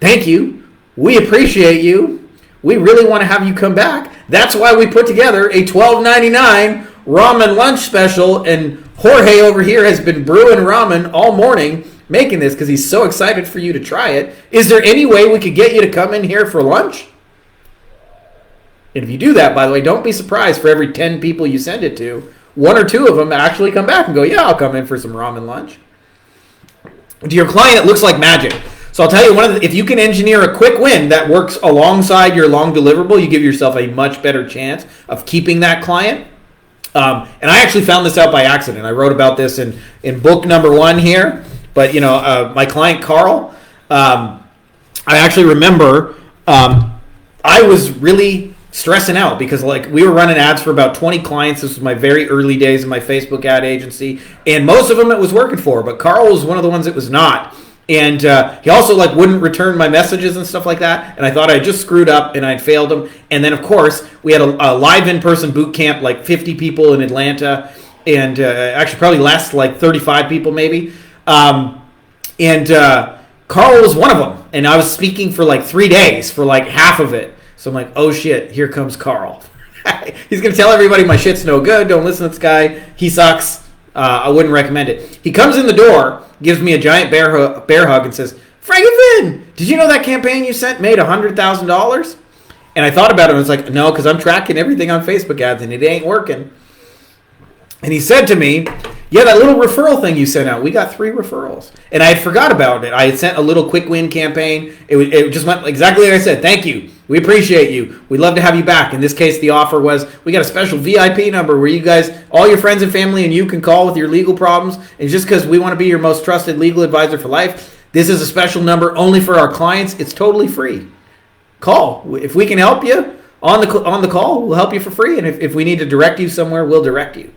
thank you, we appreciate you, we really want to have you come back. That's why we put together a $12.99 ramen lunch special, and Jorge over here has been brewing ramen all morning making this because he's so excited for you to try it. Is there any way we could get you to come in here for lunch? And if you do that, by the way, don't be surprised for every 10 people you send it to, 1 or 2 of them actually come back and go, yeah, I'll come in for some ramen lunch. To your client, it looks like magic. So I'll tell you, if you can engineer a quick win that works alongside your long deliverable, you give yourself a much better chance of keeping that client. And I actually found this out by accident. I wrote about this in book number 1 here. But, my client, Carl, I actually remember I was really stressing out because, we were running ads for about 20 clients. This was my very early days in my Facebook ad agency. And most of them it was working for. But Carl was one of the ones it was not. And he also, wouldn't return my messages and stuff like that. And I thought I just screwed up and I'd failed him. And then, of course, we had a live in-person boot camp, 50 people in Atlanta. And actually probably less, 35 people maybe. And Carl was one of them, and I was speaking for 3 days for half of it. So I'm like, oh shit, here comes Carl. He's gonna tell everybody my shit's no good. Don't listen to this guy. He sucks. I wouldn't recommend it. He comes in the door, gives me a giant bear hug, and says, Frankie Fihn, did you know that campaign you sent made $100,000? And I thought about it, and I was like, no, because I'm tracking everything on Facebook ads, and it ain't working. And he said to me, yeah, that little referral thing you sent out, we got 3 referrals. And I had forgot about it. I had sent a little quick win campaign. It just went exactly like I said. Thank you. We appreciate you. We'd love to have you back. In this case, the offer was, we got a special VIP number where you guys, all your friends and family, and you can call with your legal problems. And just because we want to be your most trusted legal advisor for life, this is a special number only for our clients. It's totally free. Call. If we can help you on the call, we'll help you for free. And if we need to direct you somewhere, we'll direct you.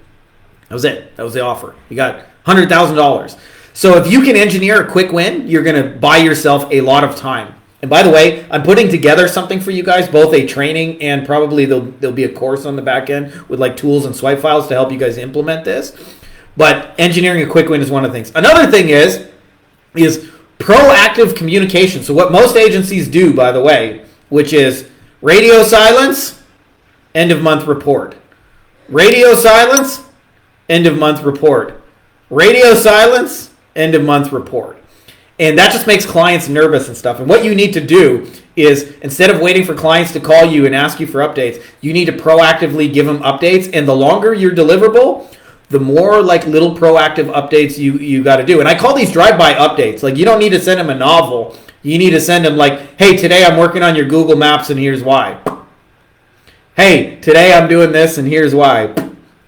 That was it. That was the offer. You got $100,000. So if you can engineer a quick win, you're going to buy yourself a lot of time. And by the way, I'm putting together something for you guys, both a training and probably there'll be a course on the back end with like tools and swipe files to help you guys implement this. But engineering a quick win is one of the things. Another thing is proactive communication. So what most agencies do, by the way, which is radio silence, end of month report. Radio silence, end of month report. Radio silence, end of month report. And that just makes clients nervous and stuff. And what you need to do is, instead of waiting for clients to call you and ask you for updates, you need to proactively give them updates. And the longer your deliverable, the more like little proactive updates you got to do. And I call these drive-by updates. Like, you don't need to send them a novel. You need to send them like, hey, today I'm working on your Google Maps and here's why. Hey, today I'm doing this and here's why.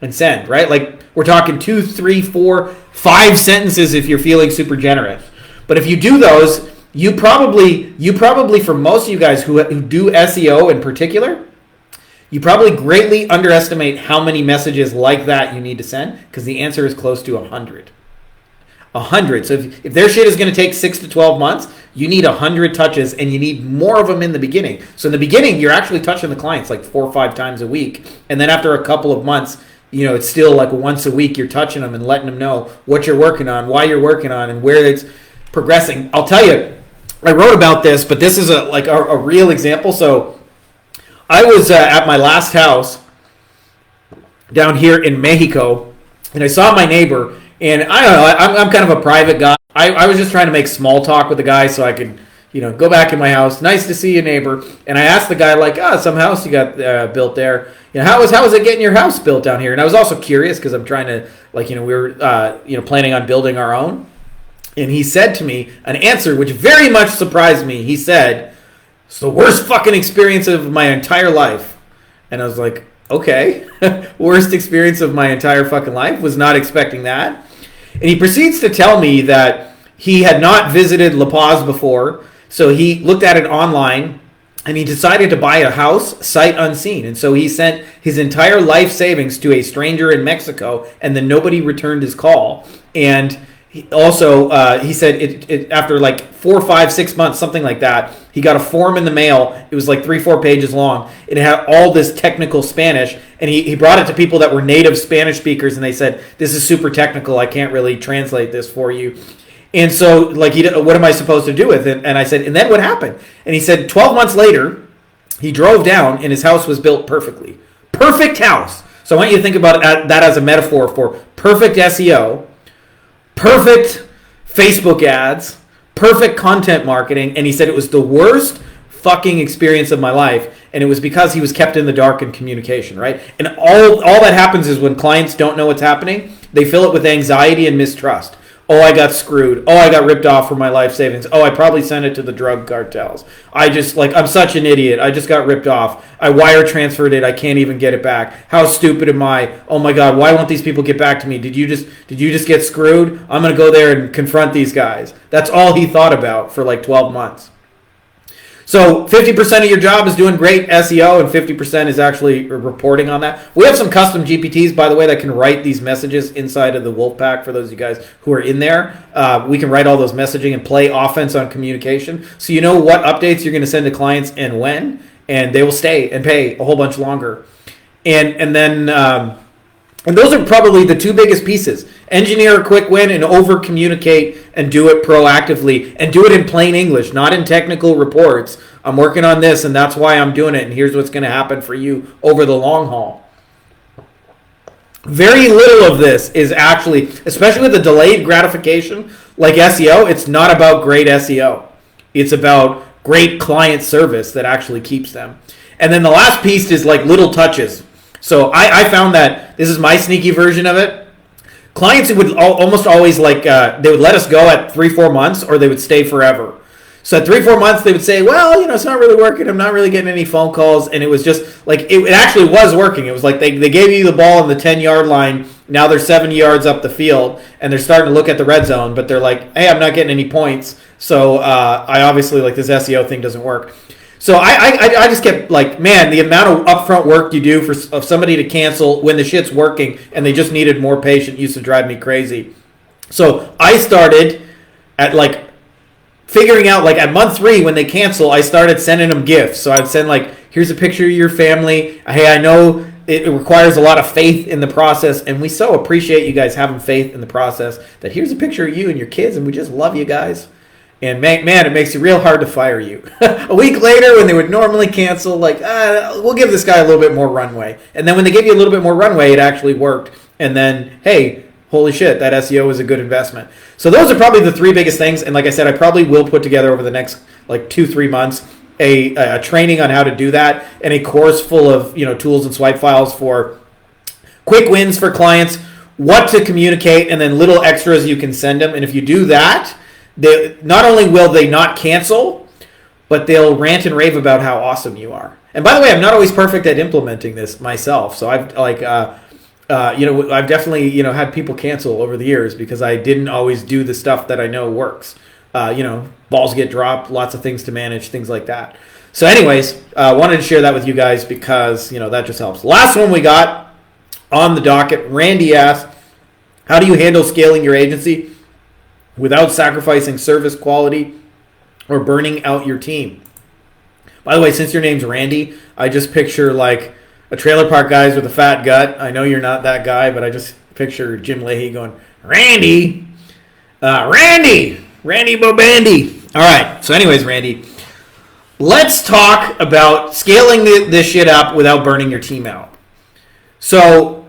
And send, right? Like, we're talking 2, 3, 4, 5 sentences if you're feeling super generous. But if you do those, you probably for most of you guys who do SEO in particular, you probably greatly underestimate how many messages like that you need to send, because the answer is close to 100. 100. So if their shit is going to take 6 to 12 months, you need 100 touches, and you need more of them in the beginning. So in the beginning, you're actually touching the clients like 4 or 5 times a week. And then after a couple of months, it's still like once a week you're touching them and letting them know what you're working on, why you're working on, and where it's progressing. I'll tell you, I wrote about this, but this is a real example. So I was at my last house down here in Mexico, and I saw my neighbor, and I don't know, I'm kind of a private guy. I was just trying to make small talk with the guy so I could, go back in my house. Nice to see you, neighbor. And I asked the guy, like, some house you got built there. How was it getting your house built down here? And I was also curious because I'm trying to, we were, planning on building our own. And he said to me an answer which very much surprised me. He said, it's the worst fucking experience of my entire life. And I was like, okay, worst experience of my entire fucking life. Was not expecting that. And he proceeds to tell me that he had not visited La Paz before. So he looked at it online and he decided to buy a house sight unseen. And so he sent his entire life savings to a stranger in Mexico, and then nobody returned his call. And he said it after like 4, 5, 6 months, something like that, he got a form in the mail. It was like 3, 4 pages long. It had all this technical Spanish, and he brought it to people that were native Spanish speakers, and they said, this is super technical. I can't really translate this for you. And so, what am I supposed to do with it? And I said, and then what happened? And he said, 12 months later, he drove down, and his house was built perfectly. Perfect house. So I want you to think about that as a metaphor for perfect SEO, perfect Facebook ads, perfect content marketing. And he said it was the worst fucking experience of my life. And it was because he was kept in the dark in communication, right? And all that happens is when clients don't know what's happening, they fill it with anxiety and mistrust. Oh, I got screwed. Oh, I got ripped off for my life savings. Oh, I probably sent it to the drug cartels. I'm such an idiot. I just got ripped off. I wire transferred it. I can't even get it back. How stupid am I? Oh my God, why won't these people get back to me? Did you just get screwed? I'm going to go there and confront these guys. That's all he thought about for like 12 months. So 50% of your job is doing great SEO, and 50% is actually reporting on that. We have some custom GPTs, by the way, that can write these messages inside of the Wolfpack. For those of you guys who are in there, we can write all those messaging and play offense on communication. So you know what updates you're going to send to clients and when, and they will stay and pay a whole bunch longer. And those are probably the 2 biggest pieces. Engineer a quick win and over communicate and do it proactively and do it in plain English, not in technical reports. I'm working on this and that's why I'm doing it, and here's what's going to happen for you over the long haul. Very little of this is actually, especially with the delayed gratification like SEO, it's not about great SEO. It's about great client service that actually keeps them. And then the last piece is like little touches. So I found that this is my sneaky version of it. Clients would almost always they would let us go at 3-4 months, or they would stay forever. So at 3-4 months, they would say, well, it's not really working. I'm not really getting any phone calls. And it was just like, it actually was working. It was like they gave you the ball on the 10-yard line. Now they're 7 yards up the field, and they're starting to look at the red zone. But they're like, hey, I'm not getting any points. So I obviously, this SEO thing doesn't work. So I just kept man, the amount of upfront work you do of somebody to cancel when the shit's working and they just needed more patient used to drive me crazy. So I started at figuring out at month 3 when they cancel, I started sending them gifts. So I'd send here's a picture of your family. Hey, I know it requires a lot of faith in the process, and we so appreciate you guys having faith in the process that here's a picture of you and your kids, and we just love you guys. And man, it makes it real hard to fire you. A week later, when they would normally cancel, we'll give this guy a little bit more runway. And then when they give you a little bit more runway, it actually worked. And then, hey, holy shit, that SEO was a good investment. So those are probably the 3 biggest things. And like I said, I probably will put together over the next 2-3 months a training on how to do that, and a course full of tools and swipe files for quick wins for clients, what to communicate, and then little extras you can send them. And if you do that, not only will they not cancel, but they'll rant and rave about how awesome you are. And by the way, I'm not always perfect at implementing this myself. So I've I've definitely had people cancel over the years because I didn't always do the stuff that I know works. Balls get dropped, lots of things to manage, things like that. So anyways, wanted to share that with you guys because that just helps. Last one we got on the docket, Randy asked, how do you handle scaling your agency without sacrificing service quality or burning out your team? By the way, since your name's Randy, I just picture a trailer park guys with a fat gut. I know you're not that guy, but I just picture Jim Leahy going, Randy Bobandy. All right, so anyways, Randy, let's talk about scaling this shit up without burning your team out. So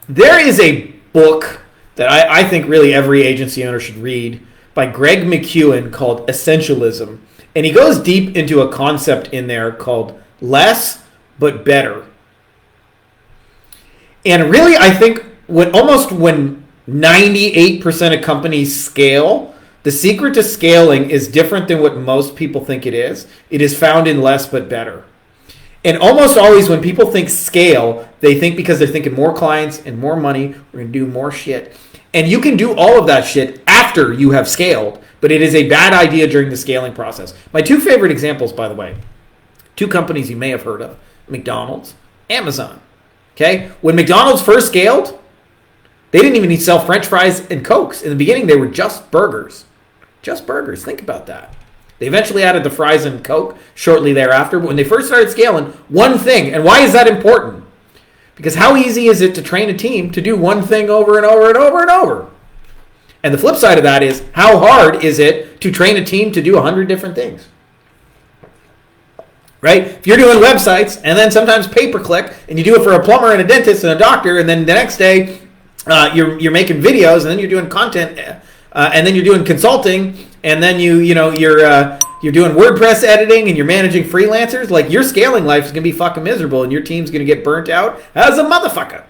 there is a book that I think really every agency owner should read by Greg McKeown called Essentialism. And he goes deep into a concept in there called less but better. And really, I think when 98% of companies scale, the secret to scaling is different than what most people think it is. It is found in less but better. And almost always when people think scale, they think because they're thinking more clients and more money, we're going to do more shit. And you can do all of that shit after you have scaled, but it is a bad idea during the scaling process. My 2 favorite examples, by the way, 2 companies you may have heard of, McDonald's, Amazon. Okay? When McDonald's first scaled, they didn't even need to sell French fries and Cokes. In the beginning, they were just burgers. Just burgers. Think about that. They eventually added the fries and Coke shortly thereafter. But when they first started scaling, one thing, and why is that important? Because how easy is it to train a team to do one thing over and over and over and over? And the flip side of that is, how hard is it to train a team to do 100 different things? Right? If you're doing websites and then sometimes pay-per-click, and you do it for a plumber and a dentist and a doctor, and then the next day you're making videos, and then you're doing content, and then you're doing consulting, and then you're doing WordPress editing, and you're managing freelancers, your scaling life is going to be fucking miserable, and your team's going to get burnt out as a motherfucker.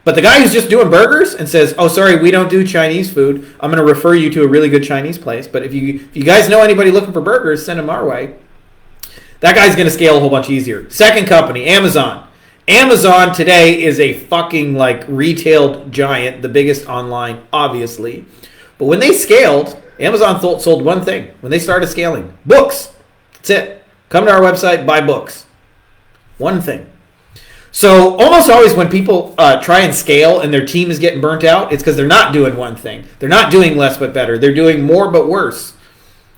But the guy who's just doing burgers and says, oh, sorry, we don't do Chinese food, I'm going to refer you to a really good Chinese place, but if you guys know anybody looking for burgers, send them our way. That guy's going to scale a whole bunch easier. Second company, Amazon. Amazon today is a fucking retail giant, the biggest online, obviously. But when they scaled, Amazon sold one thing. When they started scaling, books. That's it. Come to our website, buy books. One thing. So almost always when people try and scale and their team is getting burnt out, it's because they're not doing one thing. They're not doing less but better. They're doing more but worse.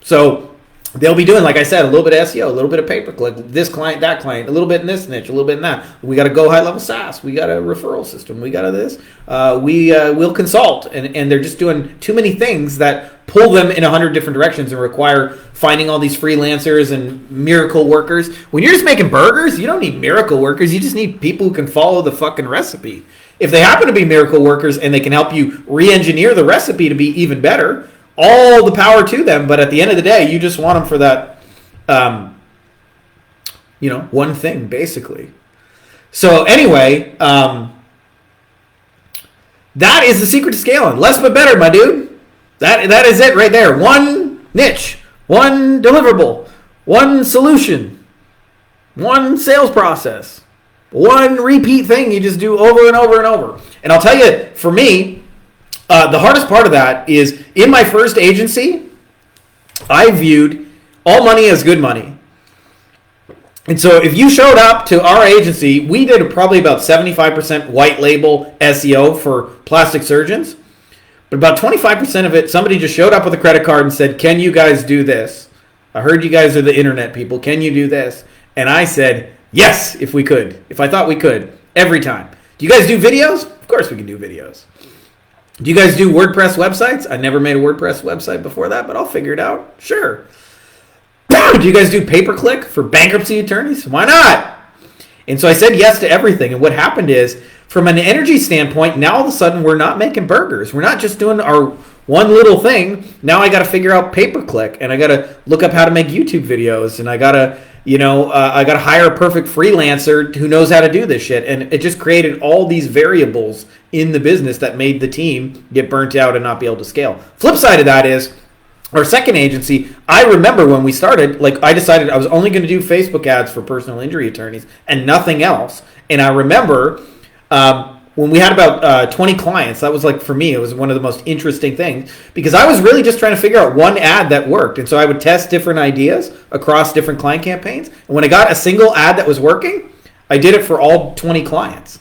So they'll be doing, like I said, a little bit of SEO, a little bit of pay-per-click, this client, that client, a little bit in this niche, a little bit in that. We got to go high-level SaaS. We got a referral system. We got a this. We'll consult. And they're just doing too many things that pull them in 100 different directions and require finding all these freelancers and miracle workers. When you're just making burgers, you don't need miracle workers. You just need people who can follow the fucking recipe. If they happen to be miracle workers and they can help you re-engineer the recipe to be even better, all the power to them, but at the end of the day, you just want them for that, one thing, basically. So anyway, that is the secret to scaling. Less but better, my dude. That is it right there. One niche, one deliverable, one solution, one sales process, one repeat thing you just do over and over and over. And I'll tell you, for me, the hardest part of that is in my first agency, I viewed all money as good money. And so if you showed up to our agency, we did probably about 75% white label SEO for plastic surgeons. But about 25% of it, somebody just showed up with a credit card and said, can you guys do this? I heard you guys are the internet people. Can you do this? And I said, yes, if we could. If I thought we could. Every time. Do you guys do videos? Of course we can do videos. Do you guys do WordPress websites? I never made a WordPress website before that, but I'll figure it out. Sure. Do you guys do pay-per-click for bankruptcy attorneys? Why not? And so I said yes to everything. And what happened is, from an energy standpoint, now all of a sudden we're not making burgers. We're not just doing our one little thing. Now I got to figure out pay-per-click, and I got to look up how to make YouTube videos, and I got to, I got to hire a perfect freelancer who knows how to do this shit. And it just created all these variables in the business that made the team get burnt out and not be able to scale. Flip side of that is, our second agency, I remember when we started, I decided I was only going to do Facebook ads for personal injury attorneys and nothing else. And I remember when we had about 20 clients, that was for me, it was one of the most interesting things because I was really just trying to figure out one ad that worked. And so I would test different ideas across different client campaigns. And when I got a single ad that was working, I did it for all 20 clients.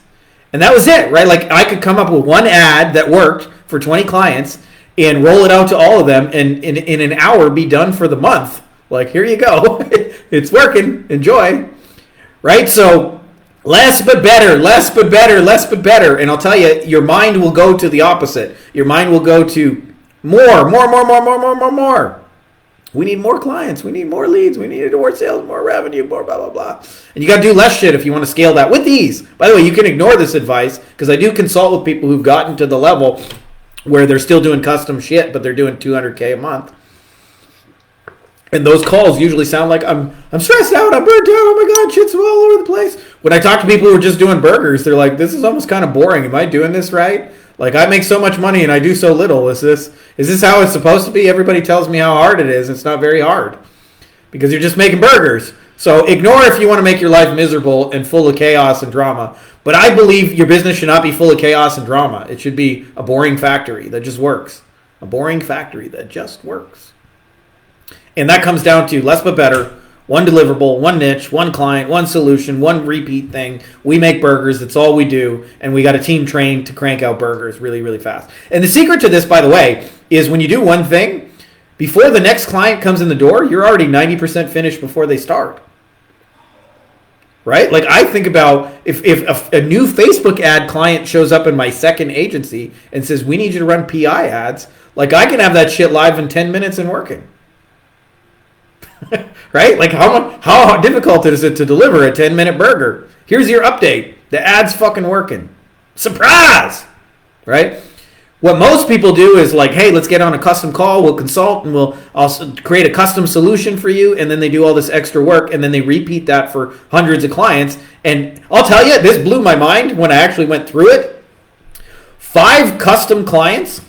And that was it, right? I could come up with one ad that worked for 20 clients and roll it out to all of them, and in an hour be done for the month. Here you go. It's working. Enjoy. Right? So less but better, less but better, less but better. And I'll tell you, your mind will go to the opposite. Your mind will go to more. We need more clients. We need more leads. We need more sales, more revenue, more blah, blah, blah. And you got to do less shit if you want to scale that with ease. By the way, you can ignore this advice because I do consult with people who've gotten to the level where they're still doing custom shit, but they're doing $200K a month. And those calls usually sound like, I'm stressed out, I'm burnt out, oh my God, shit's all over the place. When I talk to people who are just doing burgers, they're like, this is almost kind of boring. Am I doing this right? I make so much money and I do so little. Is this how it's supposed to be? Everybody tells me how hard it is. It's not very hard because you're just making burgers. So ignore if you want to make your life miserable and full of chaos and drama. But I believe your business should not be full of chaos and drama. It should be a boring factory that just works. A boring factory that just works. And that comes down to less but better, one deliverable, one niche, one client, one solution, one repeat thing. We make burgers. That's all we do. And we got a team trained to crank out burgers really, really fast. And the secret to this, by the way, is when you do one thing, before the next client comes in the door, you're already 90% finished before they start. Right? I think about if a new Facebook ad client shows up in my second agency and says, we need you to run PI ads, I can have that shit live in 10 minutes and working. Right? How difficult is it to deliver a 10-minute burger? Here's your update. The ad's fucking working. Surprise! Right? What most people do is hey, let's get on a custom call, we'll consult, and we'll also create a custom solution for you, and then they do all this extra work, and then they repeat that for hundreds of clients. And I'll tell you, this blew my mind when I actually went through it. 5 custom clients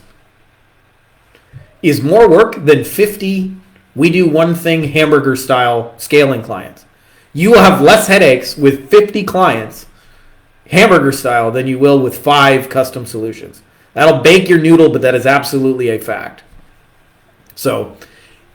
is more work than 50 we do one thing hamburger style scaling clients. You will have less headaches with 50 clients hamburger style than you will with 5 custom solutions. That'll bake your noodle, but that is absolutely a fact. So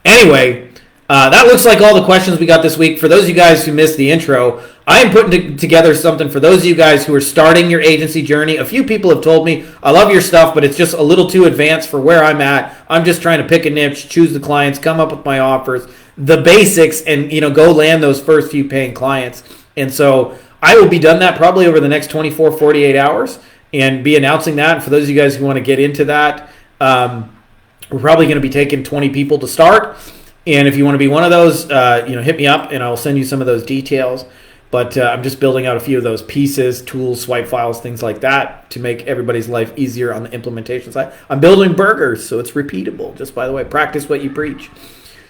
anyway, that looks like all the questions we got this week. For those of you guys who missed the intro, I am putting together something for those of you guys who are starting your agency journey. A few people have told me, I love your stuff, but it's just a little too advanced for where I'm at. I'm just trying to pick a niche, choose the clients, come up with my offers, the basics, and go land those first few paying clients. And so I will be done that probably over the next 24, 48 hours and be announcing that. And for those of you guys who want to get into that, we're probably going to be taking 20 people to start. And if you want to be one of those, hit me up and I'll send you some of those details. But I'm just building out a few of those pieces, tools, swipe files, things like that to make everybody's life easier on the implementation side. I'm building burgers, so it's repeatable. Just by the way, practice what you preach.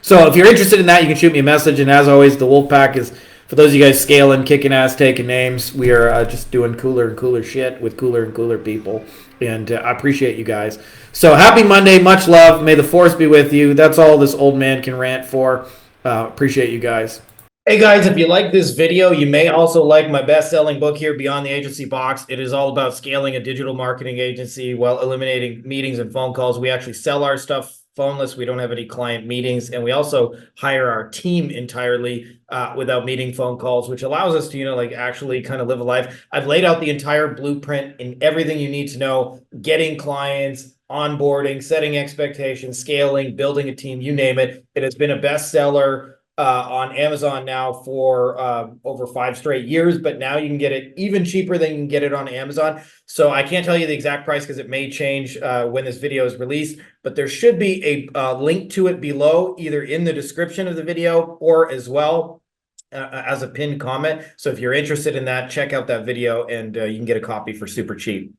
So if you're interested in that, you can shoot me a message. And as always, the Wolfpack is for those of you guys scaling, kicking ass, taking names, we are just doing cooler and cooler shit with cooler and cooler people. And I appreciate you guys. So happy Monday. Much love. May the force be with you. That's all this old man can rant for. Appreciate you guys. Hey guys, if you like this video, you may also like my best-selling book here, Beyond the Agency Box. It is all about scaling a digital marketing agency while eliminating meetings and phone calls. We actually sell our stuff phoneless. We don't have any client meetings, and we also hire our team entirely without meeting phone calls, which allows us to, like actually kind of live a life. I've laid out the entire blueprint in everything you need to know, getting clients, onboarding, setting expectations, scaling, building a team, you name it. It has been a bestseller on Amazon now for over 5 straight years, but now you can get it even cheaper than you can get it on Amazon. So I can't tell you the exact price because it may change when this video is released, but there should be a link to it below, either in the description of the video or as well as a pinned comment. So if you're interested in that, check out that video and you can get a copy for super cheap.